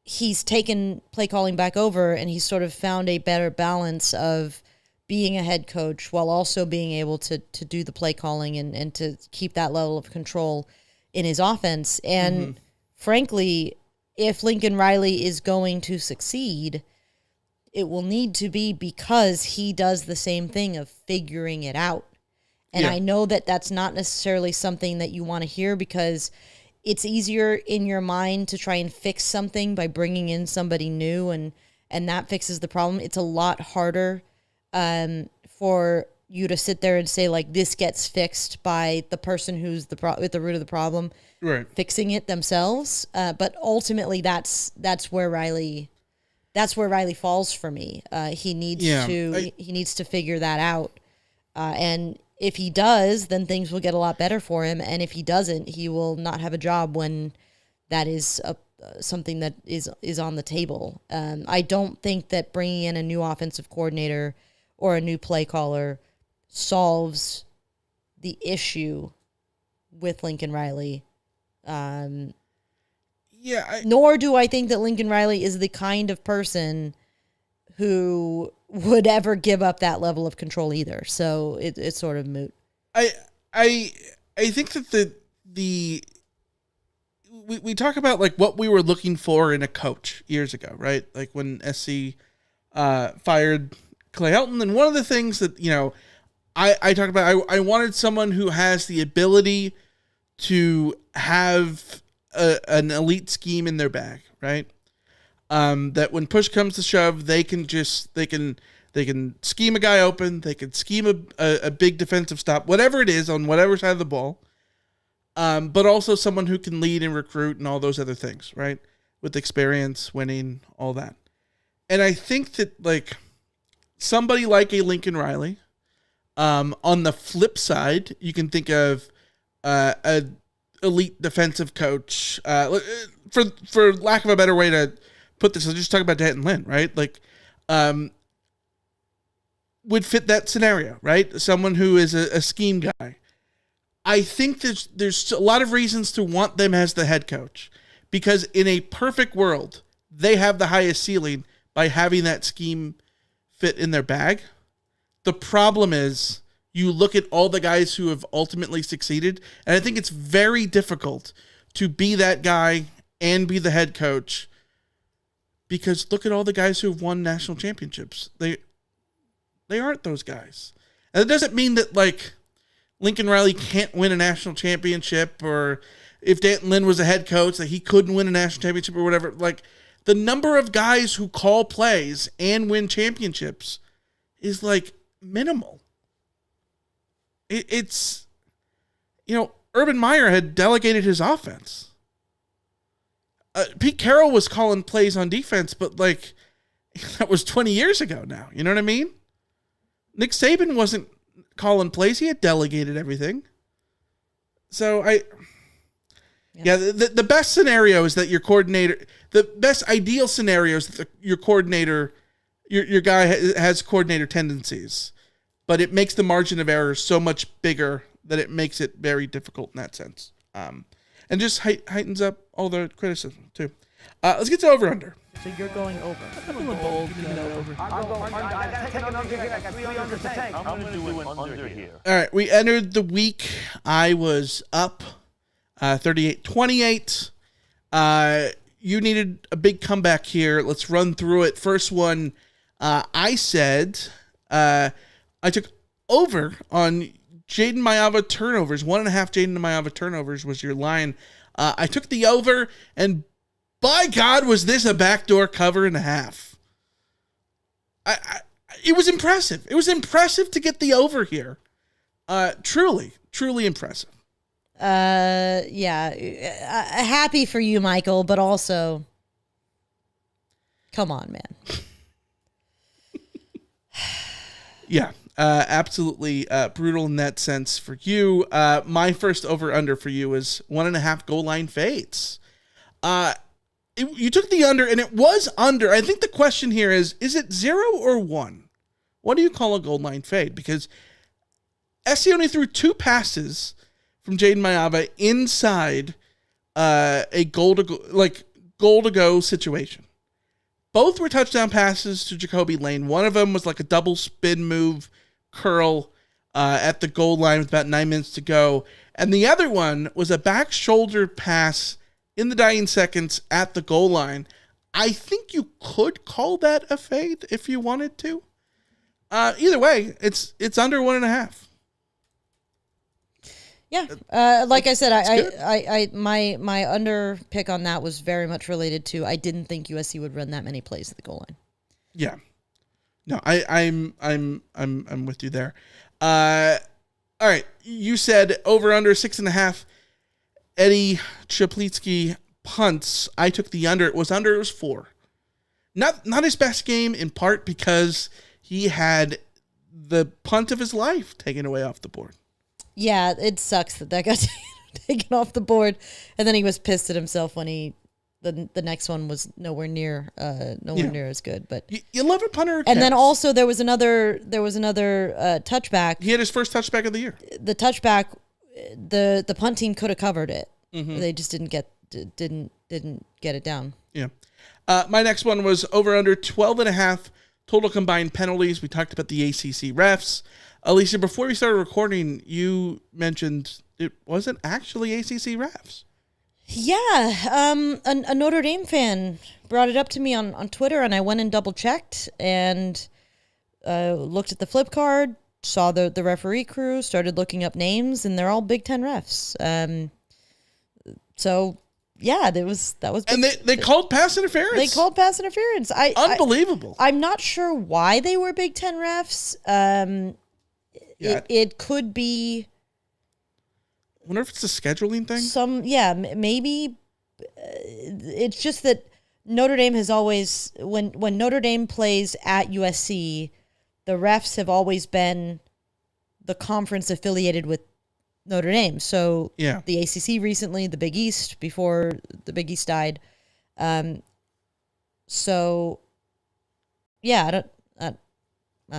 he's taken play calling back over, and he's sort of found a better balance of being a head coach while also being able to do the play calling and to keep that level of control in his offense. And frankly, if Lincoln Riley is going to succeed, it will need to be because he does the same thing of figuring it out. And I know that that's not necessarily something that you want to hear, because it's easier in your mind to try and fix something by bringing in somebody new, and that fixes the problem. It's a lot harder for you to sit there and say, like, this gets fixed by the person who's at the root of the problem, right, fixing it themselves. But ultimately, that's where Riley that's where Riley falls for me. He needs he needs to figure that out. And if he does, then things will get a lot better for him. And if he doesn't, he will not have a job when that is something that is on the table. I don't think that bringing in a new offensive coordinator or a new play caller solves the issue with Lincoln Riley. Nor do I think that Lincoln Riley is the kind of person who would ever give up that level of control either. So it's sort of moot. I think that we talk about like what we were looking for in a coach years ago, right? Like when SC fired Clay Helton, and one of the things that I talked about, I wanted someone who has the ability to have an elite scheme in their bag, right? That when push comes to shove, they can scheme a guy open, they can scheme a big defensive stop, whatever it is on whatever side of the ball. But also someone who can lead and recruit and all those other things, right? With experience, winning, all that. And I think that like somebody like a Lincoln Riley, on the flip side, you can think of a elite defensive coach. For lack of a better way to put this, I'll just talk about Denton Lynn, right? Like, would fit that scenario, right? Someone who is a scheme guy. I think there's a lot of reasons to want them as the head coach, because in a perfect world, they have the highest ceiling by having that scheme fit in their bag. The problem is you look at all the guys who have ultimately succeeded, and I think it's very difficult to be that guy and be the head coach, because look at all the guys who have won national championships. They aren't those guys. And it doesn't mean that like Lincoln Riley can't win a national championship, or if Denton Lynn was a head coach that he couldn't win a national championship or whatever. Like the number of guys who call plays and win championships is like minimal. It's Urban Meyer had delegated his offense. Pete Carroll was calling plays on defense, but like that was 20 years ago now. You know what I mean? Nick Saban wasn't calling plays. He had delegated everything. So the best scenario is that your coordinator, the best ideal scenario is that your coordinator, your guy has coordinator tendencies, but it makes the margin of error so much bigger that it makes it very difficult in that sense. And just heightens up all the criticism too. Let's get to over under. So you're going over. I'm feeling bold. Give me that over. I'm going to do an under here. All right, we entered the week. I was up 38-28. You needed a big comeback here. Let's run through it. First one, I said I took over on Jaden Mayava turnovers. 1.5 Jaden Mayava turnovers was your line. I took the over, and by God, was this a backdoor cover and a half. It was impressive. It was impressive to get the over here. Truly impressive. Happy for you, Michael, but also, come on, man. Yeah, absolutely brutal in that sense for you. My first over-under for you was 1.5 goal line fades. You took the under, and it was under. I think the question here is it 0 or 1? What do you call a goal line fade? Because SC only threw 2 passes from Jaden Mayava inside a goal to go situation. Both were touchdown passes to Jacoby Lane. One of them was like a double spin move curl at the goal line with about 9 minutes to go. And the other one was a back shoulder pass in the dying seconds at the goal line. I think you could call that a fade if you wanted to. Either way, it's under 1.5. Yeah, like I said, my under pick on that was very much related to I didn't think USC would run that many plays at the goal line. Yeah, no, I'm with you there. All right, you said over under 6.5. Eddie Chaplitsky punts. I took the under. It was 4. Not his best game, in part because he had the punt of his life taken away off the board. Yeah, it sucks that got taken off the board, and then he was pissed at himself when the next one was nowhere near as good. But you love a punter. And then also there was another touchback. He had his first touchback of the year. The touchback, the punt team could have covered it. Mm-hmm. They just didn't get it down. Yeah. My next one was over under 12.5 total combined penalties. We talked about the ACC refs. Alicia, before we started recording, you mentioned it wasn't actually ACC refs. Yeah, a Notre Dame fan brought it up to me on Twitter, and I went and double checked and looked at the flip card, saw the referee crew, started looking up names, and they're all Big Ten refs. So yeah, that was. And they called pass interference. They called pass interference. Unbelievable. I'm not sure why they were Big Ten refs. It could be. I wonder if it's a scheduling thing. Maybe it's just that Notre Dame has always, when Notre Dame plays at USC, the refs have always been the conference affiliated with Notre Dame. So the ACC recently, the Big East before the Big East died. So yeah, I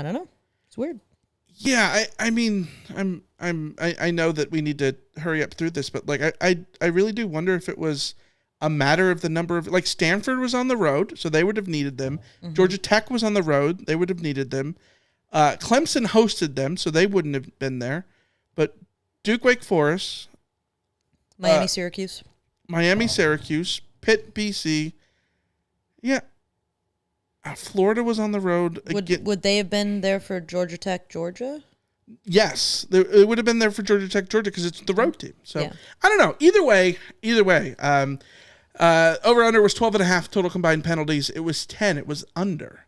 don't know. It's weird. Yeah, I mean, I know that we need to hurry up through this, but like I really do wonder if it was a matter of the number of, like, Stanford was on the road, so they would have needed them. Mm-hmm. Georgia Tech was on the road, they would have needed them. Clemson hosted them, so they wouldn't have been there. But Duke, Wake Forest, Miami, Syracuse, Pitt, BC, yeah. Florida was on the road. Would they have been there for Georgia Tech, Georgia? Yes, it would have been there for Georgia Tech, Georgia, because it's the road team. So I don't know. Either way. Over under was 12.5 total combined penalties. It was 10. It was under.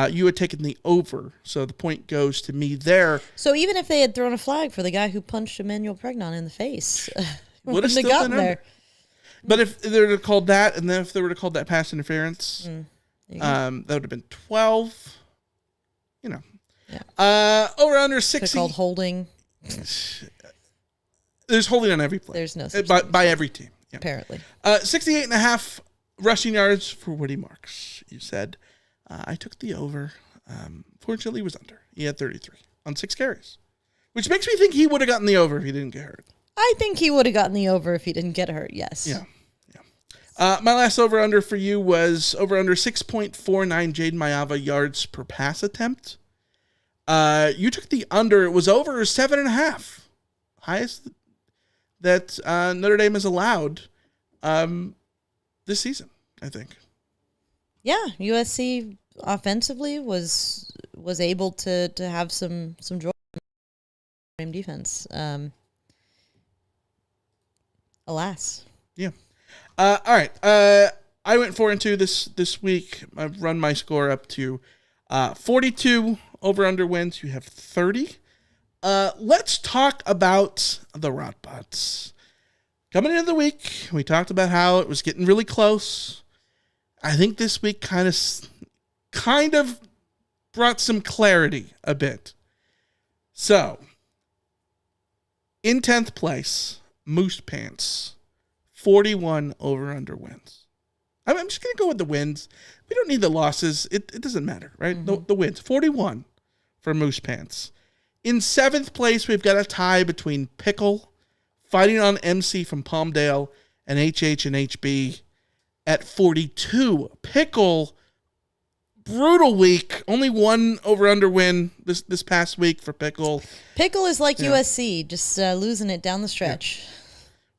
You had taken the over, so the point goes to me there. So even if they had thrown a flag for the guy who punched Emmanuel Pregnon in the face, would have still gotten there. Under. But if they would have called that, and then if they would have called that pass interference. That would have been 12. You know. Yeah. Over under 60. Called holding. There's holding on every play. There's no such by every team. Yeah. Apparently. 68.5 rushing yards for Woody Marks. You said. I took the over. Fortunately, he was under. He had 33 on 6 carries, which makes me think he would have gotten the over if he didn't get hurt. I think he would have gotten the over if he didn't get hurt. Yes. Yeah. My last over-under for you was over-under 6.49 Jaden Mayava yards per pass attempt. You took the under. It was over 7.5. Highest that Notre Dame has allowed this season, I think. Yeah, USC offensively was able to have some joy in defense. Alas. Yeah. All right. I went 4-2 this week. I've run my score up to 42 over/under wins. You have 30. Let's talk about the RoTOBots. Coming into the week, we talked about how it was getting really close. I think this week kind of brought some clarity a bit. So, in 10th place, Moose Pants. 41 over/under wins. I'm just going to go with the wins. We don't need the losses. It doesn't matter, right? Mm-hmm. The wins. 41 for Moose Pants. In 7th place, we've got a tie between Pickle, fighting on MC from Palmdale, and HH and HB at 42. Pickle, brutal week. Only one over/under win this past week for Pickle. Pickle is like USC, just losing it down the stretch. Yeah.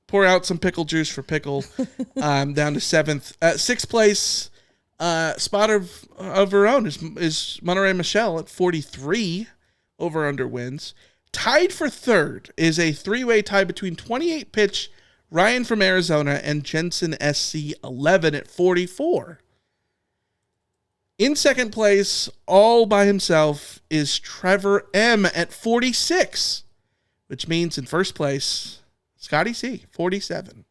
Pour out some pickle juice for Pickle. Down to 7th. 6th place, spot of her own is Monterey Michelle at 43 over/under wins. Tied for 3rd is a 3-way tie between 28 pitch Ryan from Arizona and Jensen SC 11 at 44. In 2nd place, all by himself, is Trevor M at 46, which means in 1st place, Scotty C, 47.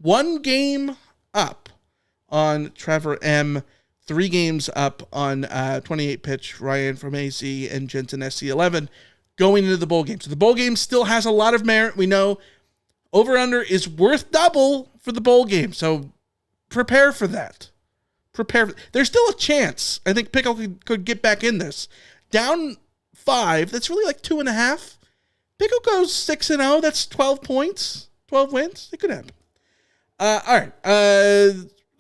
1 game up on Trevor M. 3 games up on 28 pitch, Ryan from AC and Jensen SC11 going into the bowl game. So the bowl game still has a lot of merit. We know over-under is worth double for the bowl game. So prepare for that. There's still a chance. I think Pickle could get back in this. Down 5, that's really like 2.5. Pickle goes 6-0. That's 12 points, 12 wins. It could happen. All right.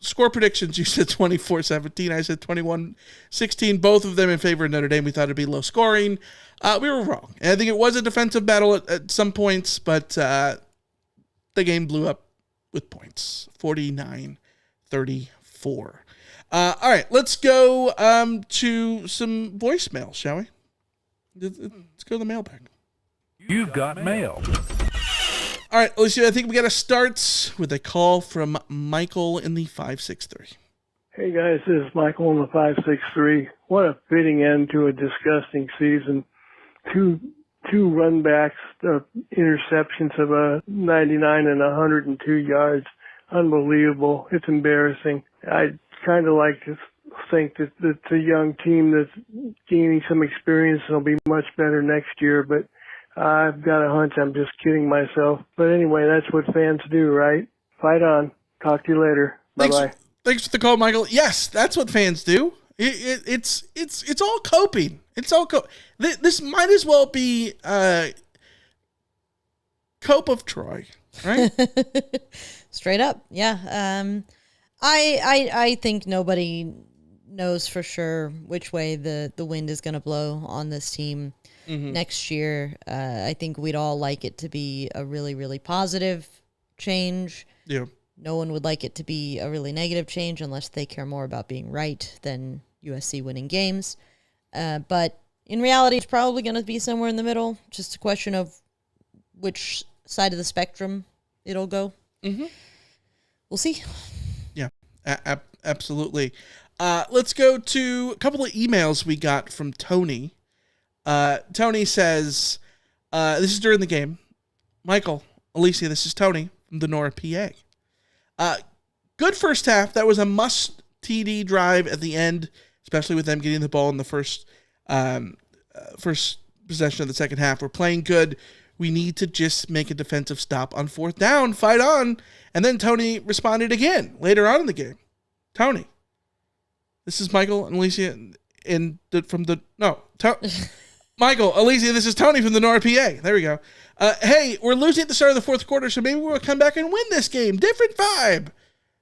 Score predictions. You said 24-17. I said 21-16. Both of them in favor of Notre Dame. We thought it'd be low scoring. We were wrong. And I think it was a defensive battle at some points, but the game blew up with points. 49-34. All right. Let's go to some voicemail, shall we? Let's go to the mailbag. You've got mail. All right, Alicia, I think we got to start with a call from Michael in the 563. Hey, guys, this is Michael in the 563. What a fitting end to a disgusting season. Two run backs, interceptions of 99 and 102 yards. Unbelievable. It's embarrassing. I kind of like to think that it's a young team that's gaining some experience and will be much better next year, but I've got a hunch I'm just kidding myself. But anyway, that's what fans do, right? Fight on. Talk to you later. Bye-bye. Thanks for the call, Michael. Yes, that's what fans do. It's all coping. It's all this might as well be Cope of Troy, right? Straight up, yeah. I think nobody knows for sure which way the wind is going to blow on this team next year. I think we'd all like it to be a really, really positive change. Yeah. No one would like it to be a really negative change unless they care more about being right than USC winning games. But in reality, it's probably going to be somewhere in the middle. Just a question of which side of the spectrum it'll go. We'll see. Yeah, absolutely. Let's go to a couple of emails we got from Tony. Tony says, this is during the game. Michael, Alicia, this is Tony from the Nora, PA. Good first half. That was a must TD drive at the end, especially with them getting the ball in the first possession of the second half. We're playing good. We need to just make a defensive stop on 4th down. Fight on. And then Tony responded again later on in the game. Tony, this is Michael and Alicia Michael, Alicia, this is Tony from the Nora, PA. There we go. Hey, we're losing at the start of the 4th quarter, so maybe we'll come back and win this game. Different vibe.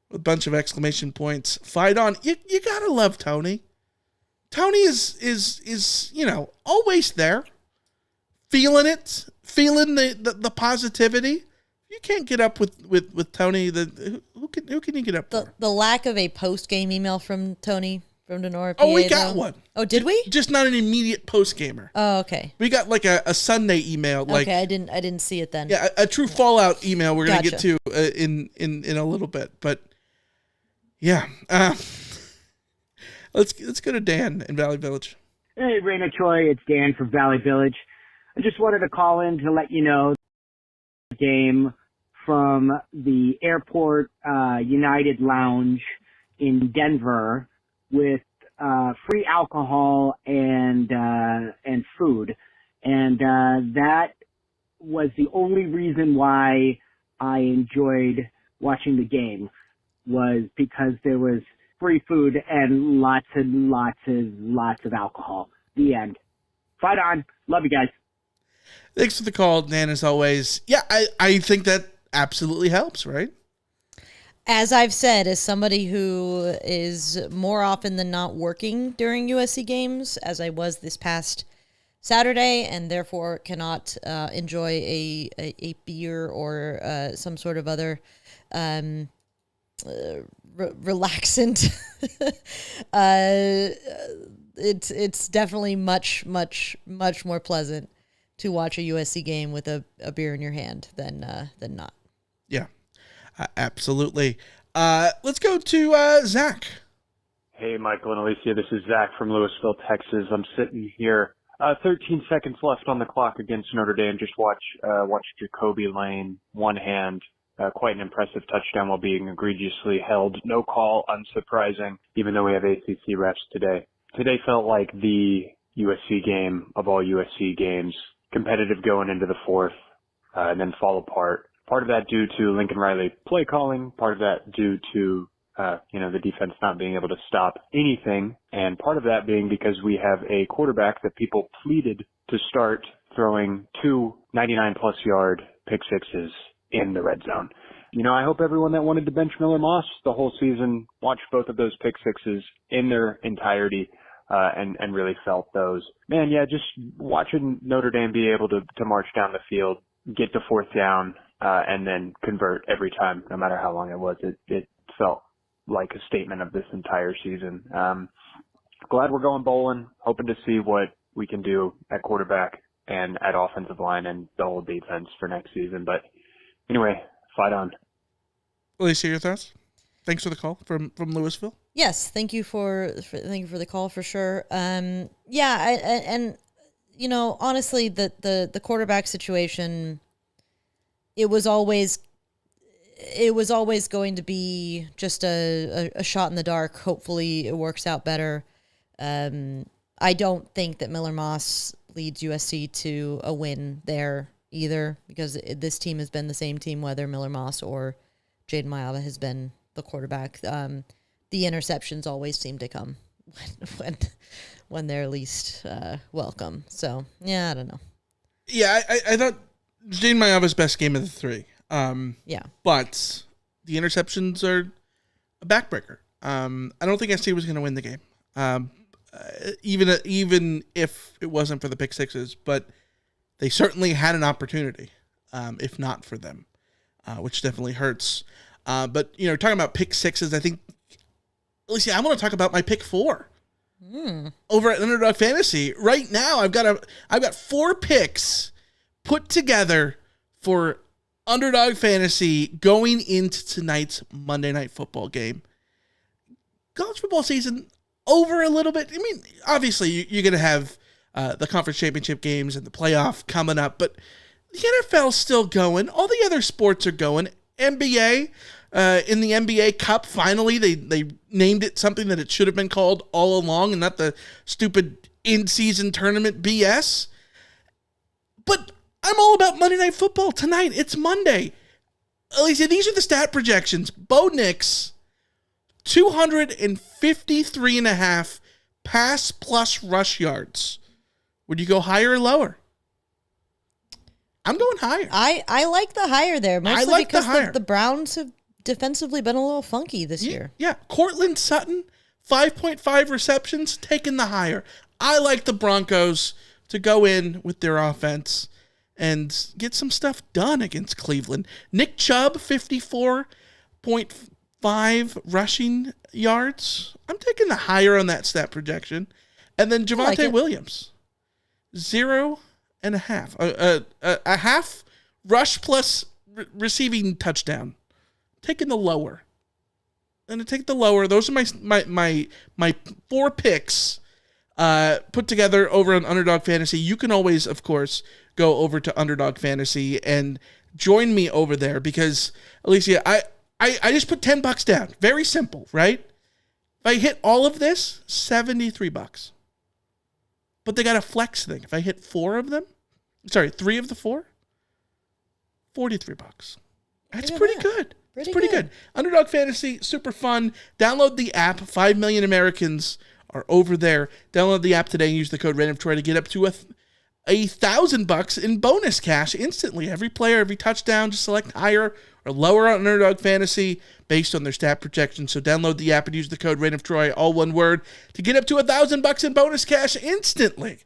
With a bunch of exclamation points. Fight on. You gotta love Tony. Tony is always there. Feeling it. Feeling the positivity. You can't get up with Tony. Who can you get up for? The lack of a post-game email from Tony from Denora, PA. Oh, we got one. Oh, did we? Just not an immediate post-gamer. Oh, okay. We got like a Sunday email. Okay, I didn't see it then. Yeah, a true Fallout email we're going to Gotcha. get to in a little bit. But, yeah. Let's go to Dan in Valley Village. Hey, Raina Troy, it's Dan from Valley Village. I just wanted to call in to let you know the game from the Airport United Lounge in Denver with free alcohol and food, and that was the only reason why I enjoyed watching the game, was because there was free food and lots of alcohol. The end. Fight on. Love you guys. Thanks for the call, Dan, as always. Yeah, I think that absolutely helps, right? As I've said, as somebody who is more often than not working during USC games, as I was this past Saturday, and therefore cannot enjoy a beer or some sort of other relaxant, it's definitely much more pleasant to watch a USC game with a beer in your hand than not. Yeah, absolutely. Let's go to Zach. Hey, Michael and Alicia, this is Zach from Louisville, Texas. I'm sitting here. 13 seconds left on the clock against Notre Dame. Just watch Jacoby Lane, one hand, quite an impressive touchdown while being egregiously held. No call, unsurprising, even though we have ACC refs today. Today felt like the USC game of all USC games, competitive going into the fourth, and then fall apart. Part of that due to Lincoln Riley play calling, part of that due to the defense not being able to stop anything, and part of that being because we have a quarterback that people pleaded to start throwing 2 99-plus yard pick sixes in the red zone. I hope everyone that wanted to bench Miller Moss the whole season watched both of those pick sixes in their entirety and really felt those. Man, yeah, just watching Notre Dame be able to march down the field, get to fourth down, and then convert every time, no matter how long it was. It felt like a statement of this entire season. Glad we're going bowling, hoping to see what we can do at quarterback and at offensive line and the whole defense for next season. But anyway, fight on. Alicia, your thoughts? Thanks for the call from Louisville. Yes, thank you for the call for sure. Honestly, the quarterback situation, it was always going to be just a shot in the dark. Hopefully, it works out better. I don't think that Miller Moss leads USC to a win there either, because this team has been the same team whether Miller Moss or Jaden Mayava has been the quarterback. The interceptions always seem to come when they're least welcome. So yeah, I don't know. Yeah, I thought Jaden Mayava's best game of the three. But the interceptions are a backbreaker. I don't think SC was going to win the game, even if it wasn't for the pick sixes. But they certainly had an opportunity, if not for them, which definitely hurts. But talking about pick sixes, I think, Alicia, I want to talk about my pick 4 over at Underdog Fantasy. Right now, I've got 4 picks put together for Underdog Fantasy going into tonight's Monday Night Football game. College football season over a little bit. I mean, obviously, you're going to have the conference championship games and the playoff coming up, but the NFL's still going. All the other sports are going. NBA, in the NBA Cup, finally, they named it something that it should have been called all along and not the stupid in-season tournament BS. But I'm all about Monday Night Football tonight. It's Monday. Alicia, these are the stat projections. Bo Nix, 253.5 pass plus rush yards. Would you go higher or lower? I'm going higher. I like the higher there, mostly like because the higher. The Browns have defensively been a little funky this year. Yeah. Cortland Sutton, 5.5 receptions, taking the higher. I like the Broncos to go in with their offense and get some stuff done against Cleveland. Nick Chubb, 54.5 rushing yards. I'm taking the higher on that stat projection. And then Javonte Williams, 0.5. A half rush plus receiving touchdown. Taking the lower. I'm going to take the lower. Those are my 4 picks put together over on Underdog Fantasy. You can always, of course, go over to Underdog Fantasy and join me over there because, Alicia, I just put $10 down. Very simple, right? If I hit all of this, $73. But they got a flex thing. If I hit 3 of the 4, $43. That's pretty good. It's pretty good. Underdog Fantasy, super fun. Download the app. 5 million Americans are over there. Download the app today and use the code RANDOMTROY to get up to $1,000 in bonus cash instantly. Every player, every touchdown, just select higher or lower on Underdog Fantasy based on their stat projection. So download the app and use the code RANDOMTROY, all one word, to get up to $1,000 in bonus cash instantly.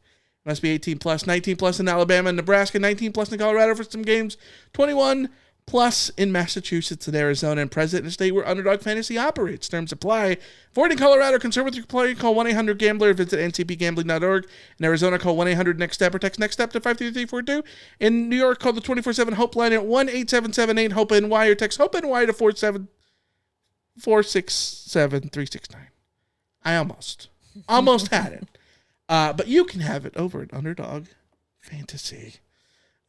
Must be 18 plus, 19 plus in Alabama and Nebraska, 19 plus in Colorado for some games, 21 plus in Massachusetts and Arizona, and present in a state where Underdog Fantasy operates. Terms apply. Void in Colorado. Concerned with your play, call 1-800-GAMBLER. Visit ncpgambling.org. In Arizona, call 1-800-NEXT-STEP or text NEXT-STEP to 53342. In New York, call the 24/7 HOPE line at 1-877-8-HOPE-NY or text HOPE-NY to 467-369. I almost had it. But you can have it over at Underdog Fantasy.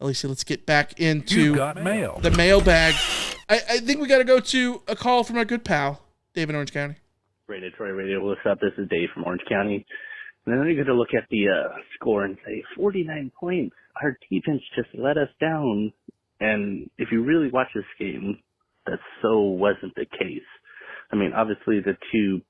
Alicia, let's get back into You got mail. the mailbag. I think we got to go to a call from our good pal, Dave in Orange County. Radio Troy Radio, what's up? This is Dave from Orange County. And then you're going to look at the score and say, 49 points. Our defense just let us down. And if you really watch this game, that so wasn't the case. I mean, obviously the two,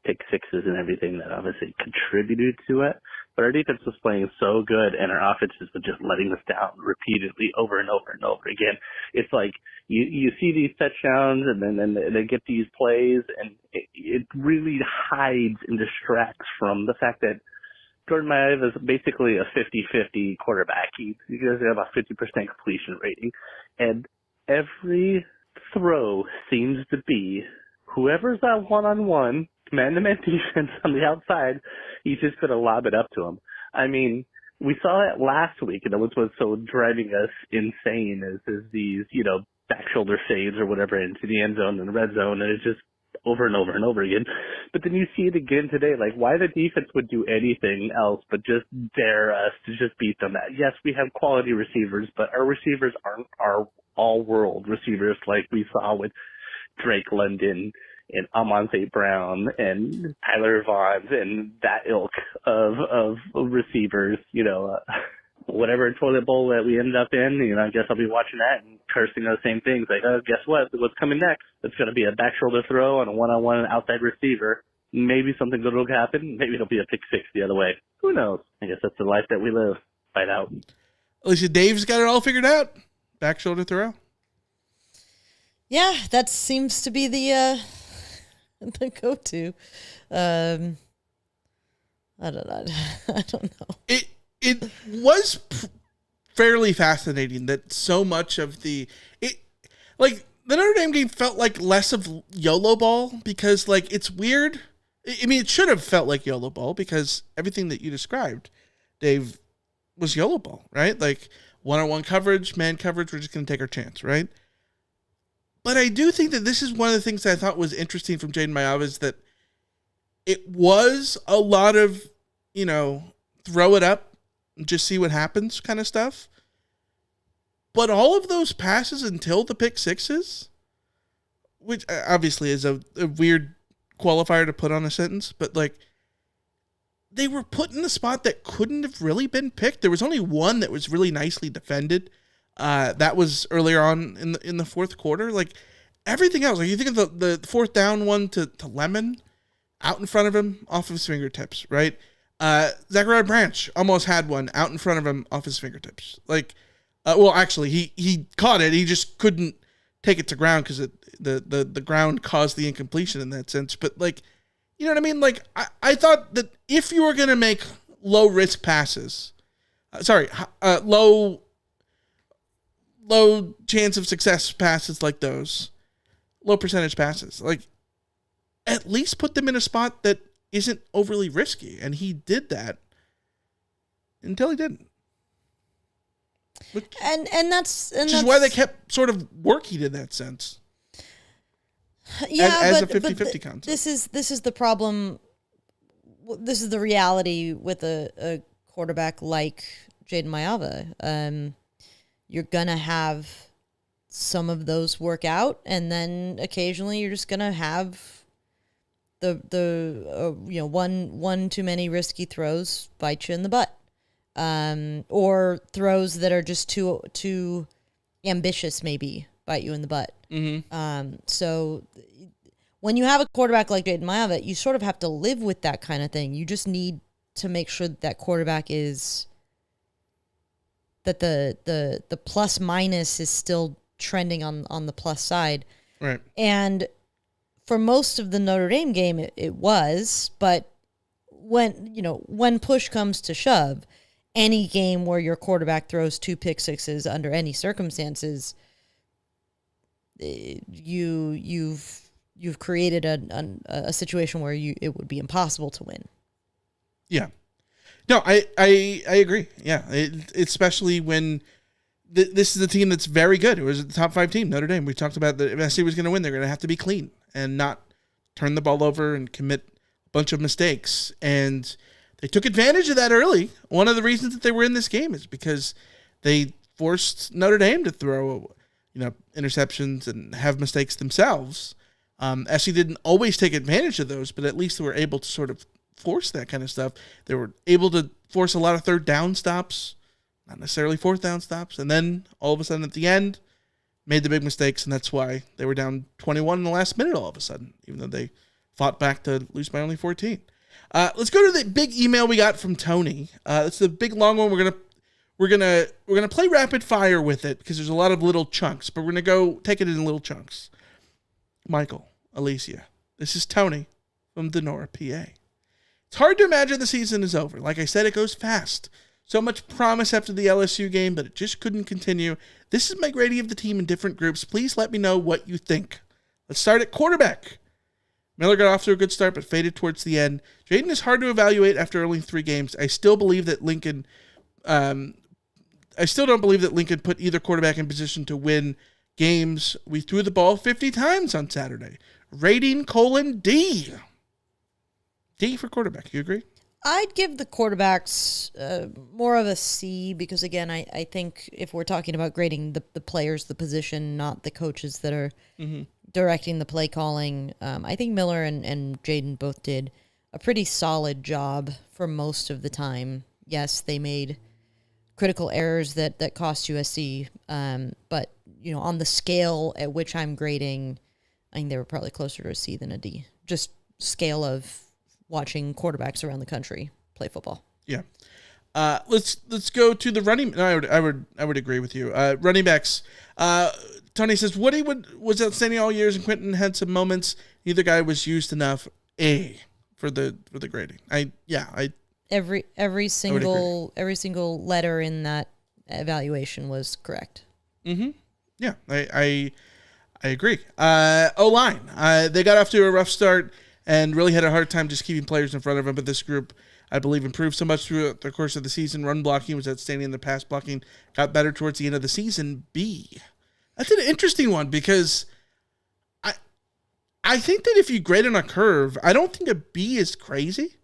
pick sixes and everything that obviously contributed to it. But our defense was playing so good, and our offense was just letting us down repeatedly over and over and over again. It's like you see these touchdowns, and then they get these plays, and it really hides and distracts from the fact that Jordan Mailata is basically a 50-50 quarterback. He does have a 50% completion rating, and every throw seems to be whoever's that one-on-one, man-to-man defense on the outside, he's just going to lob it up to him. I mean, we saw that last week, and that was what's so driving us insane is these, back shoulder saves or whatever into the end zone and the red zone, and it's just over and over and over again. But then you see it again today, like why the defense would do anything else but just dare us to just beat them. Yes, we have quality receivers, but our receivers aren't our all-world receivers like we saw with Drake London and Amon St. Brown and Tyler Vaughn and that ilk of receivers, whatever toilet bowl that we ended up in, I guess I'll be watching that and cursing those same things. Like, oh, guess what? What's coming next? It's going to be a back shoulder throw on a one-on-one outside receiver. Maybe something good will happen. Maybe it'll be a pick six the other way. Who knows? I guess that's the life that we live. Fight out. Alicia, Dave's got it all figured out. Back shoulder throw. Yeah, that seems to be the go-to. I don't know. It was fairly fascinating that so much of the Notre Dame game felt like less of YOLO ball because it's weird. I mean, it should have felt like YOLO ball because everything that you described, Dave, was YOLO ball, right? Like one-on-one coverage, man coverage, we're just going to take our chance, right? But I do think that this is one of the things that I thought was interesting from Jaden Mailata is that it was a lot of, throw it up and just see what happens kind of stuff. But all of those passes until the pick sixes, which obviously is a weird qualifier to put on a sentence, but they were put in a spot that couldn't have really been picked. There was only one that was really nicely defended. That was earlier on in the fourth quarter. Everything else, you think of the fourth down one to Lemon out in front of him off of his fingertips, right? Zachariah Branch almost had one out in front of him off his fingertips. Actually, he caught it. He just couldn't take it to ground because the ground caused the incompletion in that sense. But you know what I mean? I thought that if you were going to make low risk passes, low chance of success passes like those, low percentage passes, at least put them in a spot that isn't overly risky. And he did that until he didn't. Which is why they kept sort of working in that sense. Yeah, as but, a 50-50 concept. This is the problem. This is the reality with a quarterback like Jaden Mailata. You're gonna have some of those work out, and then occasionally you're just gonna have the one too many risky throws bite you in the butt, or throws that are just too ambitious maybe bite you in the butt. Mm-hmm. So when you have a quarterback like Jaden Mailata, you sort of have to live with that kind of thing. You just need to make sure that quarterback is that the plus minus is still trending on the plus side. Right. And for most of the Notre Dame game, it was, but when push comes to shove, any game where your quarterback throws 2 pick sixes under any circumstances, you've created a situation where it would be impossible to win. Yeah. No, I agree. Yeah. Especially when this is a team that's very good. It was the top 5 team, Notre Dame. We talked about that if SC was going to win, they're going to have to be clean and not turn the ball over and commit a bunch of mistakes. And they took advantage of that early. One of the reasons that they were in this game is because they forced Notre Dame to throw, interceptions and have mistakes themselves. SC didn't always take advantage of those, but at least they were able to sort of force that kind of stuff. They were able to force a lot of third down stops, not necessarily fourth down stops, and then all of a sudden at the end, made the big mistakes, and that's why they were down 21 in the last minute all of a sudden, even though they fought back to lose by only 14. Let's go to the big email we got from Tony. It's the big long one. We're gonna play rapid fire with it because there's a lot of little chunks, but we're gonna go take it in little chunks. Michael, Alicia, this is Tony from Denora, PA. It's hard to imagine the season is over. Like I said, it goes fast. So much promise after the LSU game, but it just couldn't continue. This is my grading of the team in different groups. Please let me know what you think. Let's start at quarterback. Miller got off to a good start, but faded towards the end. Jaden is hard to evaluate after only 3 games. I still don't believe that Lincoln put either quarterback in position to win games. We threw the ball 50 times on Saturday. Rating : D. D for quarterback. You agree? I'd give the quarterbacks more of a C because, again, I think if we're talking about grading the players, the position, not the coaches that are directing the play calling, I think Miller and Jaden both did a pretty solid job for most of the time. Yes, they made critical errors that cost USC, but on the scale at which I'm grading, I think they were probably closer to a C than a D. Just scale of watching quarterbacks around the country play football. Yeah. Let's go to the running. No, I would agree with you. Running backs. Tony says Woody was outstanding all years, and Quentin had some moments. Neither guy was used enough. A for the grading. Every single letter in that evaluation was correct. Mm-hmm. Yeah, I agree. O-line. They got off to a rough start and really had a hard time just keeping players in front of them. But this group, I believe, improved so much throughout the course of the season. Run blocking was outstanding, and the pass blocking got better towards the end of the season. B. That's an interesting one because I think that if you grade on a curve, I don't think a B is crazy.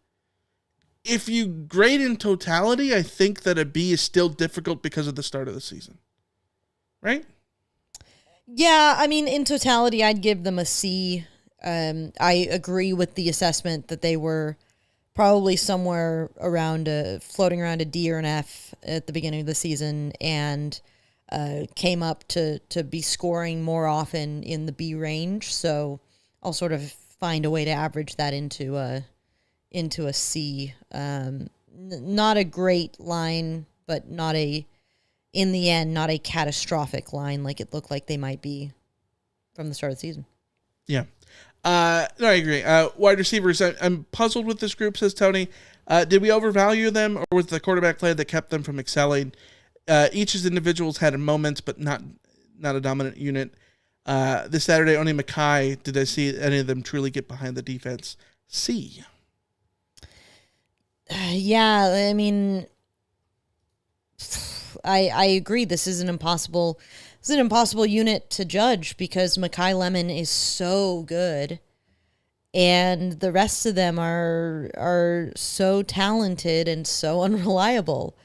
If you grade in totality, I think that a B is still difficult because of the start of the season. Right? Yeah, I mean, in totality, I'd give them a C. I agree with the assessment that they were probably somewhere around floating around a D or an F at the beginning of the season and came up to be scoring more often in the B range. So I'll sort of find a way to average that into a C. Not a great line, but in the end, not a catastrophic line like it looked like they might be from the start of the season. Yeah. No, I agree. Wide receivers, I'm puzzled with this group, says Tony. Did we overvalue them, or was the quarterback play that kept them from excelling? Each as individuals had moments, but not a dominant unit. This Saturday, only Mackay, did I see any of them truly get behind the defense? C. Yeah, I mean, I agree. This is an impossible unit to judge because Mackay Lemon is so good, and the rest of them are so talented and so unreliable.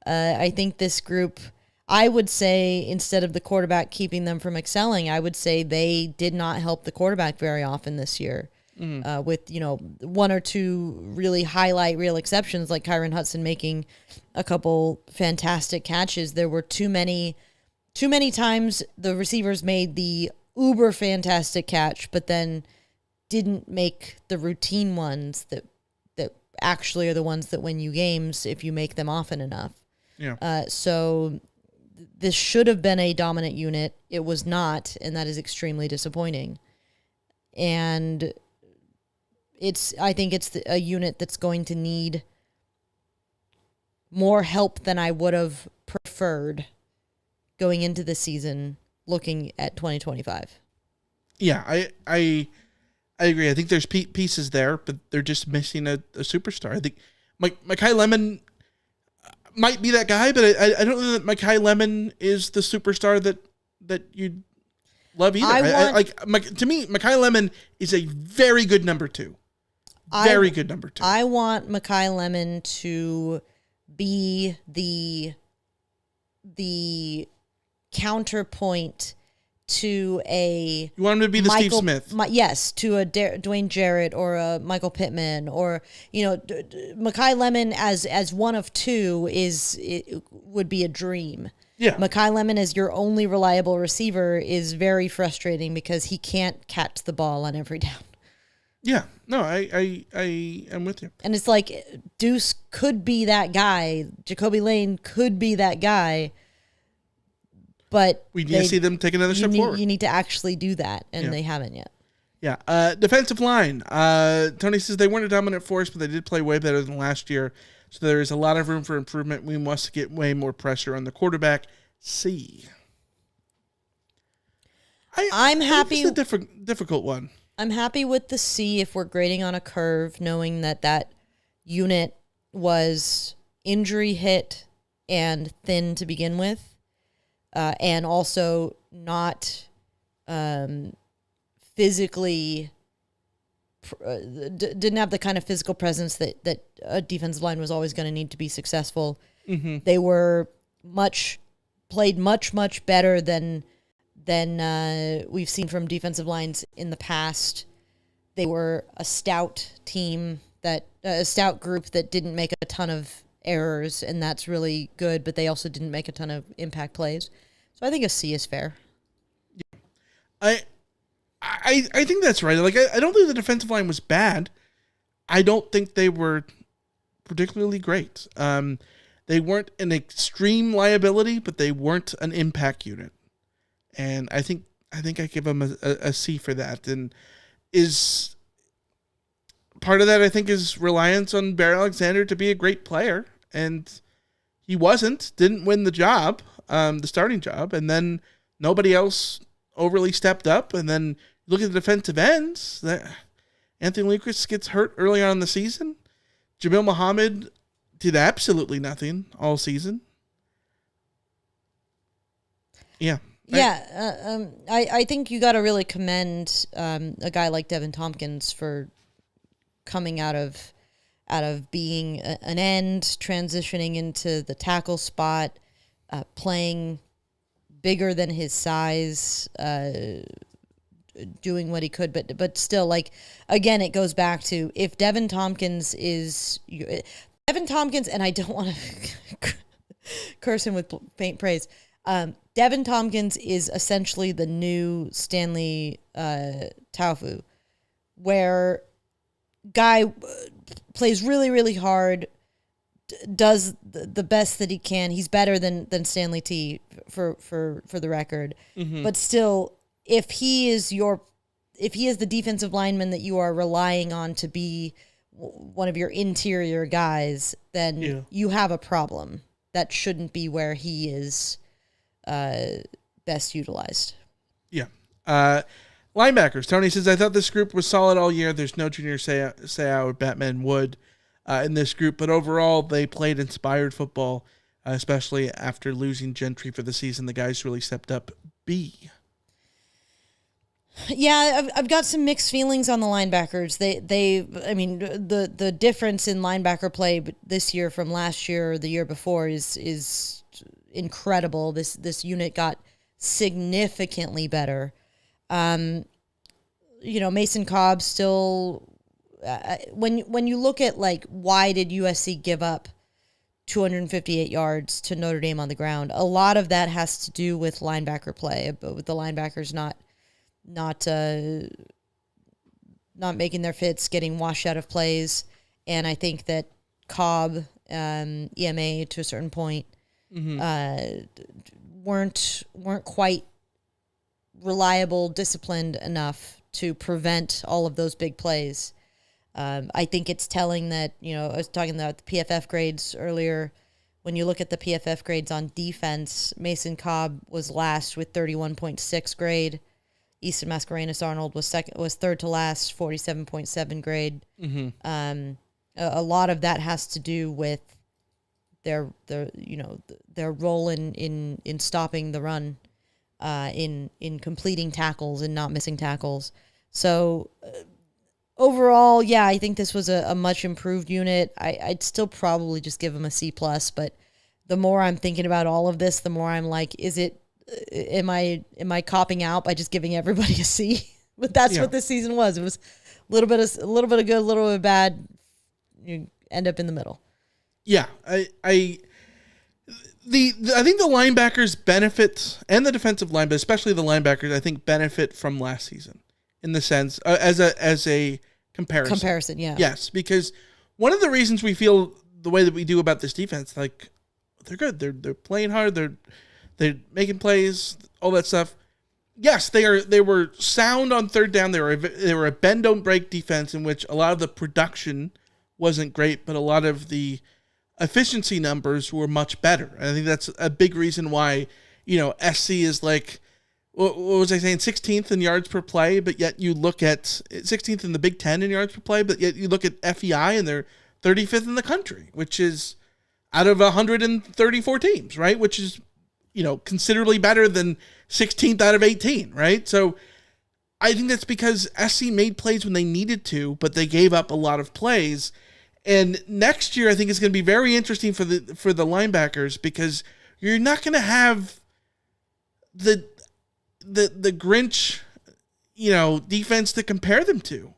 I think this group, I would say, instead of the quarterback keeping them from excelling, I would say they did not help the quarterback very often this year. With one or two really highlight real exceptions like Kyron Hudson making a couple fantastic catches. There were too many times the receivers made the uber fantastic catch, but then didn't make the routine ones that actually are the ones that win you games if you make them often enough. Yeah. So this should have been a dominant unit. It was not, and that is extremely disappointing. And I think it's a unit that's going to need more help than I would have preferred going into the season looking at 2025. Yeah, I agree. I think there's pieces there, but they're just missing a superstar. I think Mackay Lemon might be that guy, but I don't know that Mackay Lemon is the superstar that you love either. To me, Mackay Lemon is a very good number 2. Very good number 2. I want Mackay Lemon to be the the counterpoint to a You want him to be the Steve Smith. Yes, to a Dwayne Jarrett or a Michael Pittman or, Mekhi Lemon as one of two would be a dream. Yeah. Mekhi Lemon as your only reliable receiver is very frustrating because he can't catch the ball on every down. Yeah. No, I am with you. And it's like Deuce could be that guy. Jacoby Lane could be that guy. But we need to see them take another step forward. You need to actually do that, and they haven't yet. Yeah. Defensive line. Tony says they weren't a dominant force, but they did play way better than last year. So there is a lot of room for improvement. We must get way more pressure on the quarterback. C. I'm happy. It's a difficult one. I'm happy with the C if we're grading on a curve, knowing that unit was injury hit and thin to begin with. And also not physically didn't have the kind of physical presence that a defensive line was always going to need to be successful. Mm-hmm. They were played much better than we've seen from defensive lines in the past. They were a stout team a stout group that didn't make a ton of errors, and that's really good, but they also didn't make a ton of impact plays. So I think a C is fair. Yeah. I think that's right. Like I don't think the defensive line was bad. I don't think they were particularly great. They weren't an extreme liability, but they weren't an impact unit. And I think I give them a C for that. And is part of that, I think, is reliance on Bear Alexander to be a great player. And he didn't win the job, the starting job. And then nobody else overly stepped up. And then look at the defensive ends. Anthony Lucas gets hurt early on in the season. Jamil Muhammad did absolutely nothing all season. Yeah. Yeah. I think you got to really commend a guy like Devin Tompkins for coming out of being an end, transitioning into the tackle spot, playing bigger than his size, doing what he could, but still, like, again, it goes back to if Devin Tompkins, and I don't want to curse him with faint praise. Devin Tompkins is essentially the new Stanley Taufu, where guy plays really, really hard, does the best that he can. He's better than Stanley T for the record, but still, if he is the defensive lineman that you are relying on to be one of your interior guys, then you have a problem. That shouldn't be where he is best utilized. Yeah. Linebackers. Tony says, I thought this group was solid all year. There's no Junior Seau or Batman Wood in this group, but overall they played inspired football, especially after losing Gentry for the season. The guys really stepped up. B. Yeah, I've got some mixed feelings on the linebackers. The difference in linebacker play this year from last year or the year before is incredible. This unit got significantly better. Mason Cobb still. When you look at, like, why did USC give up 258 yards to Notre Dame on the ground? A lot of that has to do with linebacker play, but with the linebackers not making their fits, getting washed out of plays. And I think that Cobb, EMA to a certain point, weren't quite reliable, disciplined enough to prevent all of those big plays. I think it's telling that, I was talking about the PFF grades earlier. When you look at the PFF grades on defense, Mason Cobb was last with 31.6 grade. Easton Mascarenas Arnold was third to last, 47.7 grade. A lot of that has to do with their role in stopping the run, in completing tackles and not missing tackles. So overall, yeah, I think this was a much improved unit. I'd still probably just give them a C+, but the more I'm thinking about all of this, the more I'm like, am I copping out by just giving everybody a C? But that's what this season was. It was a little bit of good, a little bit of bad. You end up in the middle. Yeah, I think the linebackers benefit, and the defensive line, but especially the linebackers, I think benefit from last season in the sense as a comparison. Comparison, yeah. Yes, because one of the reasons we feel the way that we do about this defense, like they're good, they're playing hard, they're making plays, all that stuff. Yes, they were sound on third down. They were a bend don't break defense in which a lot of the production wasn't great, but a lot of the efficiency numbers were much better. And I think that's a big reason why, SC is like, what was I saying, 16th in yards per play, but yet you look at 16th in the Big Ten in yards per play, but yet you look at FEI and they're 35th in the country, which is out of 134 teams, right? Which is, considerably better than 16th out of 18, right? So I think that's because SC made plays when they needed to, but they gave up a lot of plays. And next year, I think it's going to be very interesting for the linebackers because you're not going to have the Grinch, defense to compare them to.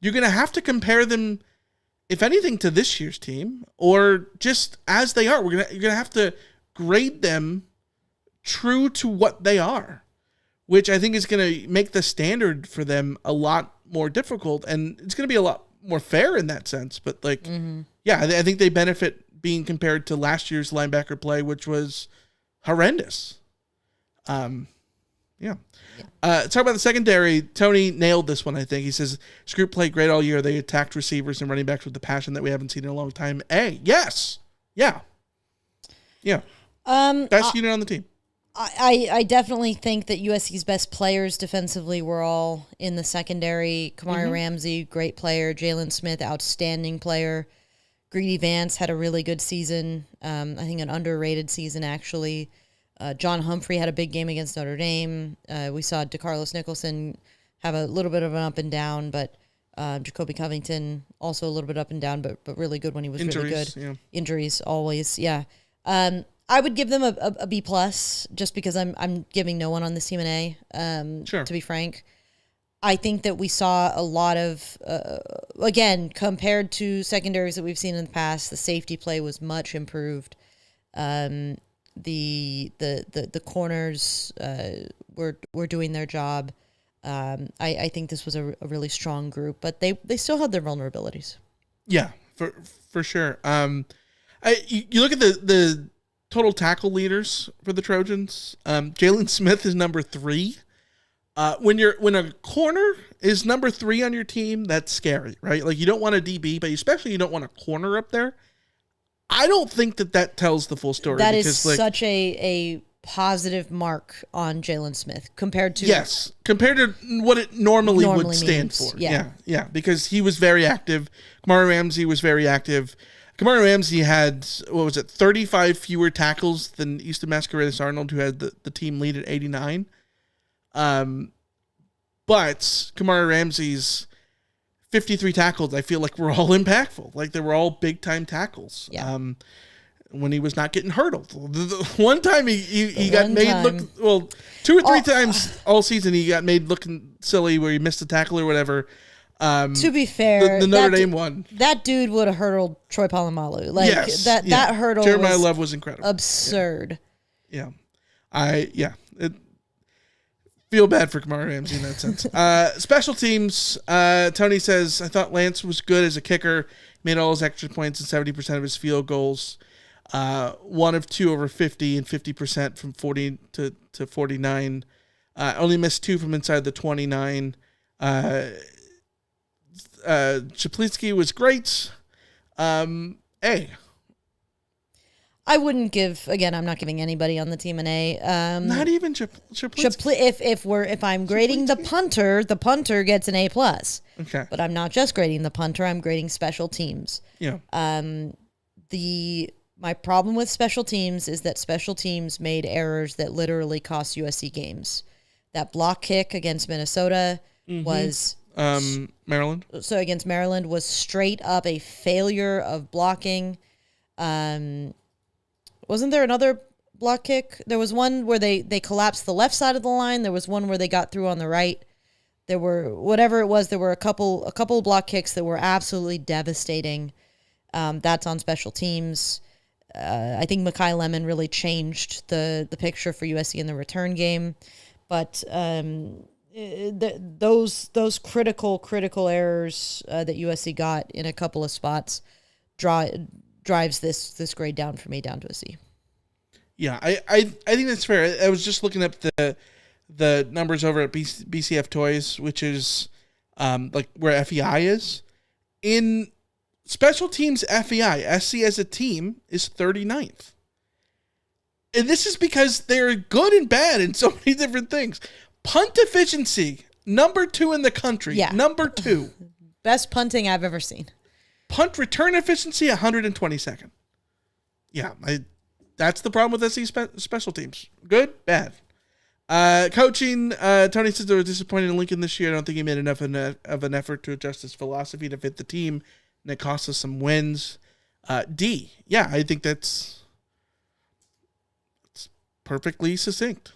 You're going to have to compare them, if anything, to this year's team or just as they are. You're going to have to grade them true to what they are, which I think is going to make the standard for them a lot more difficult, and it's going to be a lot more fair in that sense. But I think they benefit being compared to last year's linebacker play, which was horrendous. Talk about the secondary. Tony nailed this one, I think. He says, Scoop played great all year. They attacked receivers and running backs with the passion that we haven't seen in a long time. Yes. Yeah. Best unit on the team. I definitely think that USC's best players defensively were all in the secondary. Kamari Ramsey, great player. Jalen Smith, outstanding player. Greedy Vance had a really good season. I think an underrated season, actually. John Humphrey had a big game against Notre Dame. We saw DeCarlos Nicholson have a little bit of an up and down, but Jacoby Covington also a little bit up and down, but really good when he was really good. Yeah. Injuries always, yeah. I would give them a B plus just because I'm giving no one on this team an A. Sure. To be frank, I think that we saw a lot of again compared to secondaries that we've seen in the past. The safety play was much improved. The corners were doing their job. I think this was a really strong group, but they still had their vulnerabilities. Yeah, for sure. You look at the total tackle leaders for the Trojans. Jalen Smith is number 3. When a corner is number 3 on your team, that's scary, right? Like you don't want a DB, but especially you don't want a corner up there. I don't think that tells the full story. That is such a positive mark on Jalen Smith compared to what it normally would stand means. for. Yeah, because he was very active. Kamari Ramsey was very active. Kamari Ramsey had 35 fewer tackles than Easton Mascaredes Arnold, who had the team lead at 89. But Kamari Ramsey's 53 tackles, I feel like were all impactful. Like they were all big time tackles. Yeah. When he was not getting hurdled. The one time he got made look 2 or 3 times all season he got made looking silly where he missed a tackle or whatever. To be fair, the Notre Dame one. That dude would have hurdled Troy Polamalu. That hurdle Jeremiah Love was incredible. Absurd. Yeah. Feel bad for Kamari Ramsey in that sense. Special teams, Tony says, I thought Lance was good as a kicker, made all his extra points and 70% of his field goals. 1 of 2 over 50 and 50% from 40 to 49. Only missed 2 from inside the 29. Chaplinsky was great. A. I wouldn't give. Again, I'm not giving anybody on the team an A. Not even Chaplinsky. If I'm grading the punter gets an A plus. Okay. But I'm not just grading the punter. I'm grading special teams. Yeah. My problem with special teams is that special teams made errors that literally cost USC games. That block kick against Minnesota was Maryland. So against Maryland was straight up a failure of blocking. Wasn't there another block kick? There was one where they collapsed the left side of the line. There was one where they got through on the right. There were, whatever it was, there were a couple of block kicks that were absolutely devastating. That's on special teams. I think Mekhi Lemon really changed the picture for USC in the return game. But those critical errors that USC got in a couple of spots drives this grade down for me down to a C. Yeah, I think that's fair. I was just looking up the numbers over at BCF Toys, which is like where FEI is. In special teams FEI, SC as a team is 39th. And this is because they're good and bad in so many different things. Punt efficiency, number 2 in the country. Yeah. Number 2. Best punting I've ever seen. Punt return efficiency, 122nd. Yeah, that's the problem with SC special teams. Good, bad. Coaching, Tony says they were disappointed in Lincoln this year. I don't think he made enough of an effort to adjust his philosophy to fit the team, and it cost us some wins. D, yeah, I think it's perfectly succinct.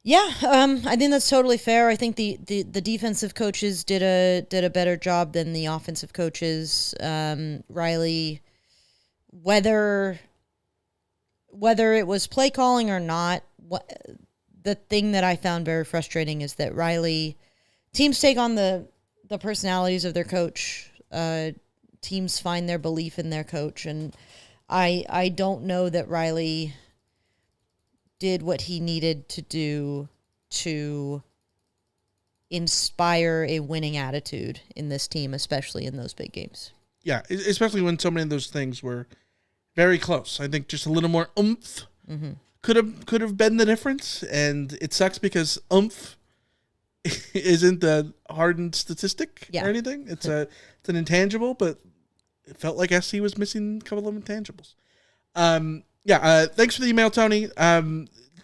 Yeah, I think that's totally fair. I think the defensive coaches did a better job than the offensive coaches. Riley, whether it was play calling or not, the thing that I found very frustrating is that teams take on the personalities of their coach. Teams find their belief in their coach, and I don't know that Riley did what he needed to do to inspire a winning attitude in this team, especially in those big games. Yeah, especially when so many of those things were very close. I think just a little more oomph could have been the difference, and it sucks because oomph isn't a hardened statistic or anything. It's an intangible, but it felt like SC was missing a couple of intangibles. Thanks for the email, Tony.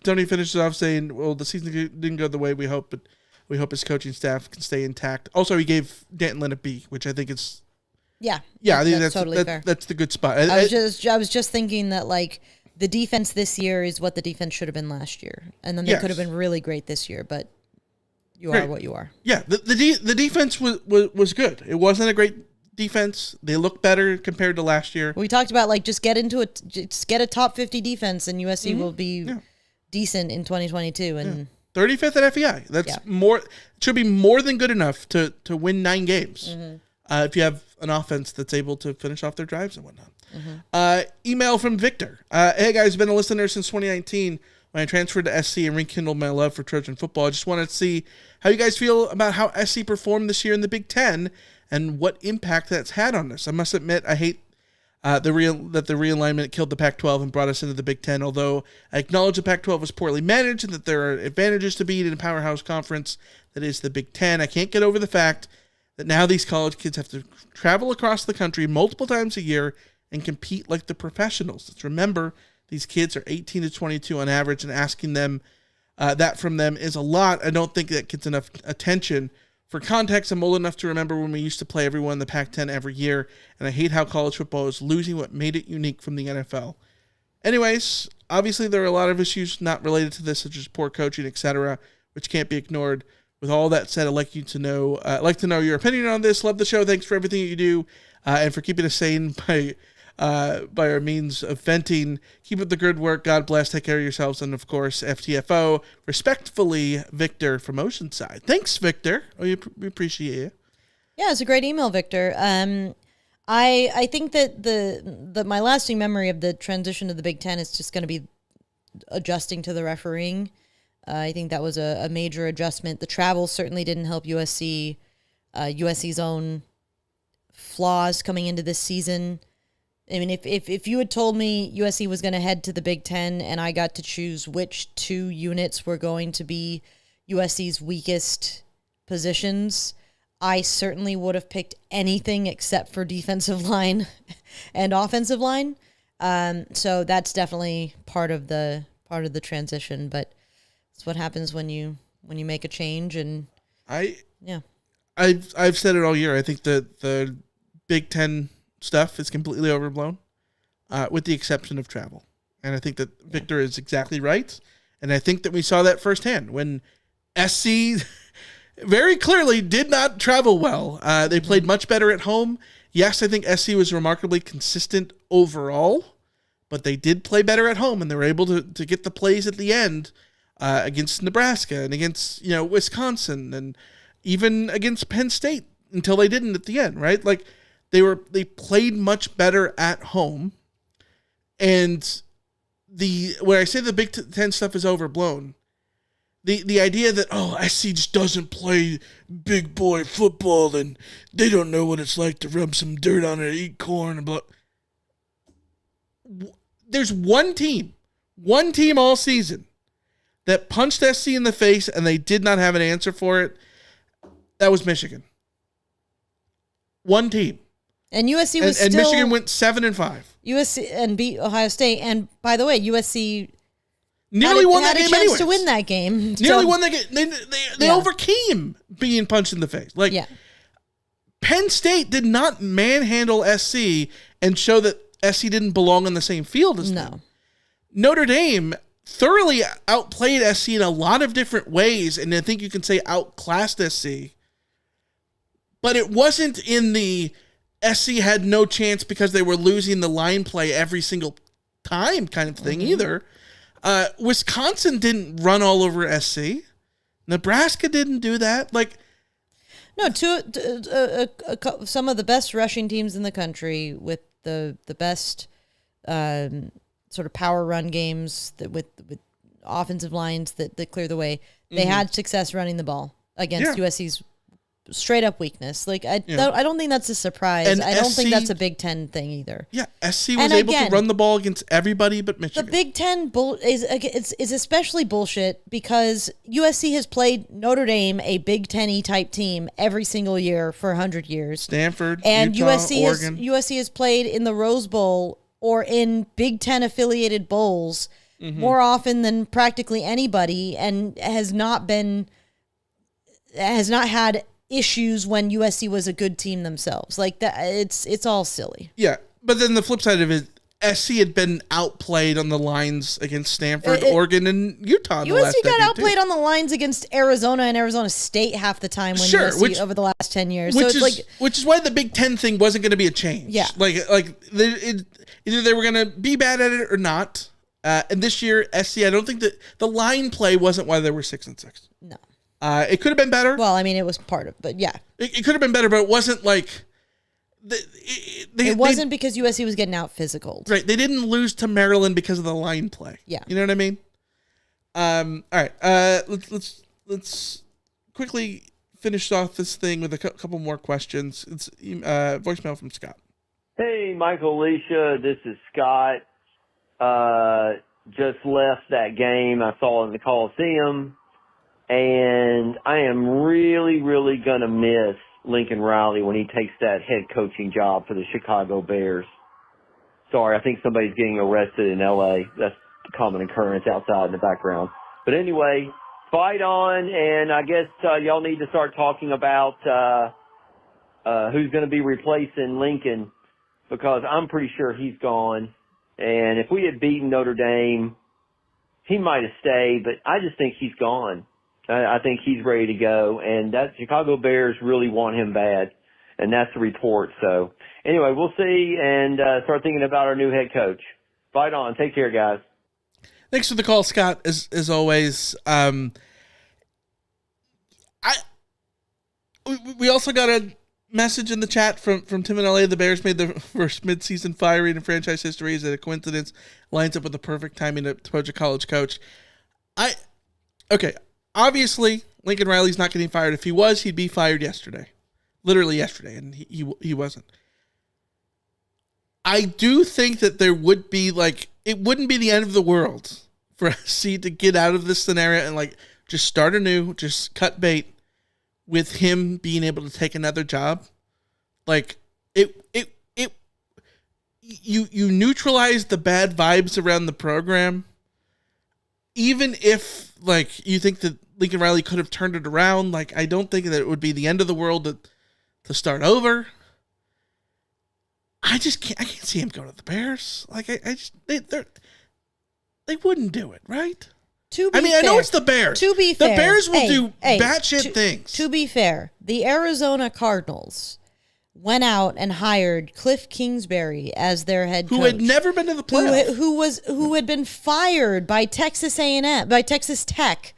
Tony finishes off saying, well, the season didn't go the way we hoped, but we hope his coaching staff can stay intact. Also, he gave Danton Lynn a B, which I think is... I think that's totally fair. That's the good spot. I was just thinking that, like, the defense this year is what the defense should have been last year. And then they could have been really great this year, but you are what you are. Yeah, the defense was good. It wasn't a great defense. They look better compared to last year. We talked about, like, just get a top 50 defense, and USC will be decent in 2022. And 35th at FEI. That's more. Should be more than good enough to win 9 games. If you have an offense that's able to finish off their drives and whatnot. Email from Victor. Hey guys, been a listener since 2019 when I transferred to SC and rekindled my love for Trojan football. I just wanted to see how you guys feel about how SC performed this year in the Big Ten and what impact that's had on us. I must admit, I hate that the realignment killed the Pac-12 and brought us into the Big Ten, although I acknowledge the Pac-12 was poorly managed and that there are advantages to being in a powerhouse conference that is the Big Ten. I can't get over the fact that now these college kids have to travel across the country multiple times a year and compete like the professionals. Let's remember, these kids are 18 to 22 on average, and asking them that from them is a lot. I don't think that gets enough attention. For context, I'm old enough to remember when we used to play everyone in the Pac-10 every year, and I hate how college football is losing what made it unique from the NFL. Anyways, obviously there are a lot of issues not related to this, such as poor coaching, etc., which can't be ignored. With all that said, I'd like to know your opinion on this. Love the show. Thanks for everything you do, and for keeping us sane by our means of venting. Keep up the good work. God bless. Take care of yourselves. And, of course, FTFO. Respectfully, Victor from Oceanside. Thanks, Victor. We appreciate you. Yeah, it's a great email, Victor. I think that my lasting memory of the transition to the Big Ten is just going to be adjusting to the refereeing. I think that was a major adjustment. The travel certainly didn't help USC. USC's own flaws coming into this season. I mean, if you had told me USC was going to head to the Big Ten and I got to choose which 2 units were going to be USC's weakest positions, I certainly would have picked anything except for defensive line and offensive line. So that's definitely part of the transition, but it's what happens when you make a change. And I've said it all year. I think that the Big Ten stuff is completely overblown. with the exception of travel. And I think that Victor is exactly right. And I think that we saw that firsthand when SC very clearly did not travel well. They played much better at home. Yes, I think SC was remarkably consistent overall, but they did play better at home, and they were able to get the plays at the end against Nebraska and against Wisconsin and even against Penn State until they didn't at the end, right? Like they played much better at home, and when I say the Big Ten stuff is overblown, the idea that, SC just doesn't play big boy football and they don't know what it's like to rub some dirt on it, eat corn, and blah. There's one team all season that punched SC in the face and they did not have an answer for it. That was Michigan. One team. And USC was and still... Michigan went 7-5. USC and beat Ohio State. And by the way, USC nearly won that game had a chance anyways. to win that game. Nearly won that game. They overcame being punched in the face. Penn State did not manhandle SC and show that SC didn't belong on the same field as them. Notre Dame thoroughly outplayed SC in a lot of different ways, and I think you can say outclassed SC. But it wasn't in the SC had no chance because they were losing the line play every single time kind of thing either. Wisconsin didn't run all over SC. Nebraska didn't do that. Some of the best rushing teams in the country with the best sort of power run games with offensive lines that clear the way. They had success running the ball against USC's straight up weakness. I don't think that's a surprise. And I don't think that's a Big Ten thing either. Yeah, SC was able to run the ball against everybody but Michigan. The Big Ten is especially bullshit because USC has played Notre Dame, a Big Ten-y type team, every single year for 100 years. Stanford, and Utah, Oregon. USC has played in the Rose Bowl or in Big Ten affiliated bowls more often than practically anybody, and has not had issues when USC was a good team themselves. It's all silly. Yeah, but then the flip side of it, SC had been outplayed on the lines against Stanford, Oregon, and Utah. USC got outplayed on the lines against Arizona and Arizona State half the time USC over the last 10 years. Which is why the Big Ten thing wasn't going to be a change. Yeah, either they were going to be bad at it or not. And this year, SC, I don't think that the line play wasn't why they were 6-6. No. It could have been better. Well, I mean, it was part of, but yeah. It could have been better, but it wasn't like... It wasn't because USC was getting out physical. Right. They didn't lose to Maryland because of the line play. Yeah. You know what I mean? All right. Let's quickly finish off this thing with a couple more questions. It's voicemail from Scott. Hey, Michael, Alicia, this is Scott. Just left that game I saw in the Coliseum. And I am really, really going to miss Lincoln Riley when he takes that head coaching job for the Chicago Bears. Sorry, I think somebody's getting arrested in L.A. That's a common occurrence outside in the background. But anyway, fight on, and I guess y'all need to start talking about who's going to be replacing Lincoln, because I'm pretty sure he's gone. And if we had beaten Notre Dame, he might have stayed, but I just think he's gone. I think he's ready to go, and that Chicago Bears really want him bad, and that's the report. So anyway, we'll see, and start thinking about our new head coach. Fight on. Take care, guys. Thanks for the call, Scott, as always. We also got a message in the chat from Tim in LA. The Bears made the first midseason firing in franchise history. Is it a coincidence? Lines up with the perfect timing to poach a college coach. Okay. Obviously, Lincoln Riley's not getting fired. If he was, he'd be fired yesterday. Literally yesterday, and he wasn't. I do think that there would be, it wouldn't be the end of the world for SC to get out of this scenario and, just start anew, just cut bait with him being able to take another job. You neutralize the bad vibes around the program. Even if, you think that Lincoln Riley could have turned it around, I don't think that it would be the end of the world to start over. I can't see him go to the Bears. Like they wouldn't do it, right? I know it's the Bears. To be fair, the Bears will do batshit things. To be fair, the Arizona Cardinals went out and hired Cliff Kingsbury as their head coach, who had never been to the playoffs, who had been fired by Texas A&M, by Texas Tech,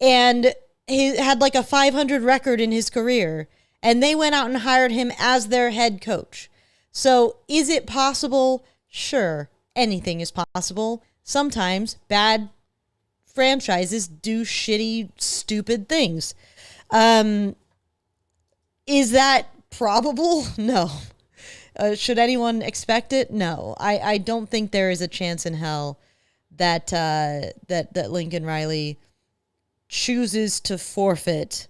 and he had like a 500 record in his career, and they went out and hired him as their head coach. So, is it possible? Sure, anything is possible. Sometimes bad franchises do shitty, stupid things. Is that probable? No. Should anyone expect it? No. I don't think there is a chance in hell that that Lincoln Riley chooses to forfeit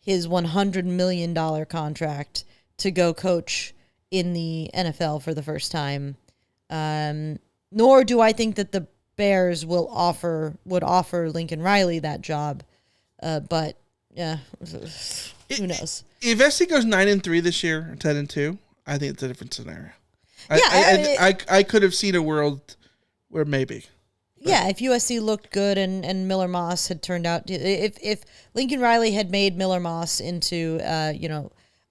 his $100 million contract to go coach in the NFL for the first time. Nor do I think that the Bears would offer Lincoln Riley that job. But yeah, who knows? If SC goes 9-3 this year, or 10-2, I think it's a different scenario. Yeah, I could have seen a world where maybe. Yeah, if USC looked good and Miller Moss had turned out, if Lincoln Riley had made Miller Moss into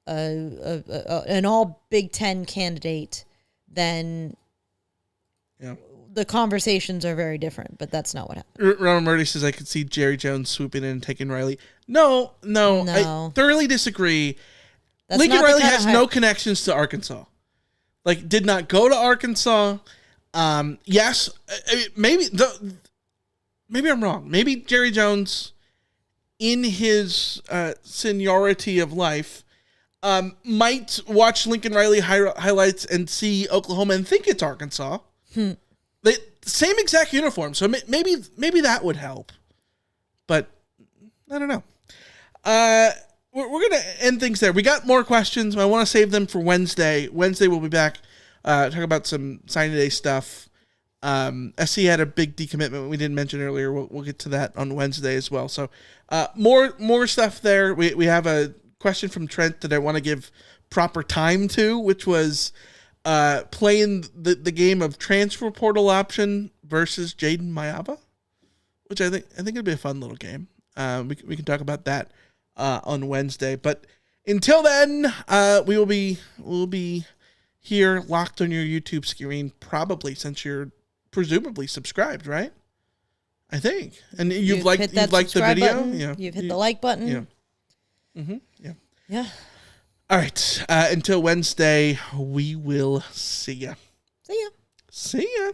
an all Big Ten candidate, then the conversations are very different. But that's not what happened. Ronald Murray says I could see Jerry Jones swooping in and taking Riley. No. I thoroughly disagree. Lincoln Riley has no connections to Arkansas. Like, did not go to Arkansas. Yes, maybe I'm wrong. Maybe Jerry Jones, in his seniority of life, might watch Lincoln Riley highlights and see Oklahoma and think it's Arkansas. Same exact uniform, so maybe that would help. But I don't know. We're gonna end things there. We got more questions. I want to save them for Wednesday. Wednesday we'll be back. Talk about some signing day stuff. SC had a big decommitment we didn't mention earlier. We'll get to that on Wednesday as well. So more stuff there. We have a question from Trent that I want to give proper time to, which was playing the game of transfer portal option versus Jaden Mayaba, which I think it'd be a fun little game. We can talk about that on Wednesday. But until then, we'll be here locked on your YouTube screen, probably, since you're presumably subscribed, right? I think. And you've liked the video? Button. Yeah. You've hit the like button. Yeah. Mm-hmm. Yeah. Yeah. All right. Until Wednesday, we will see ya. See ya. See ya.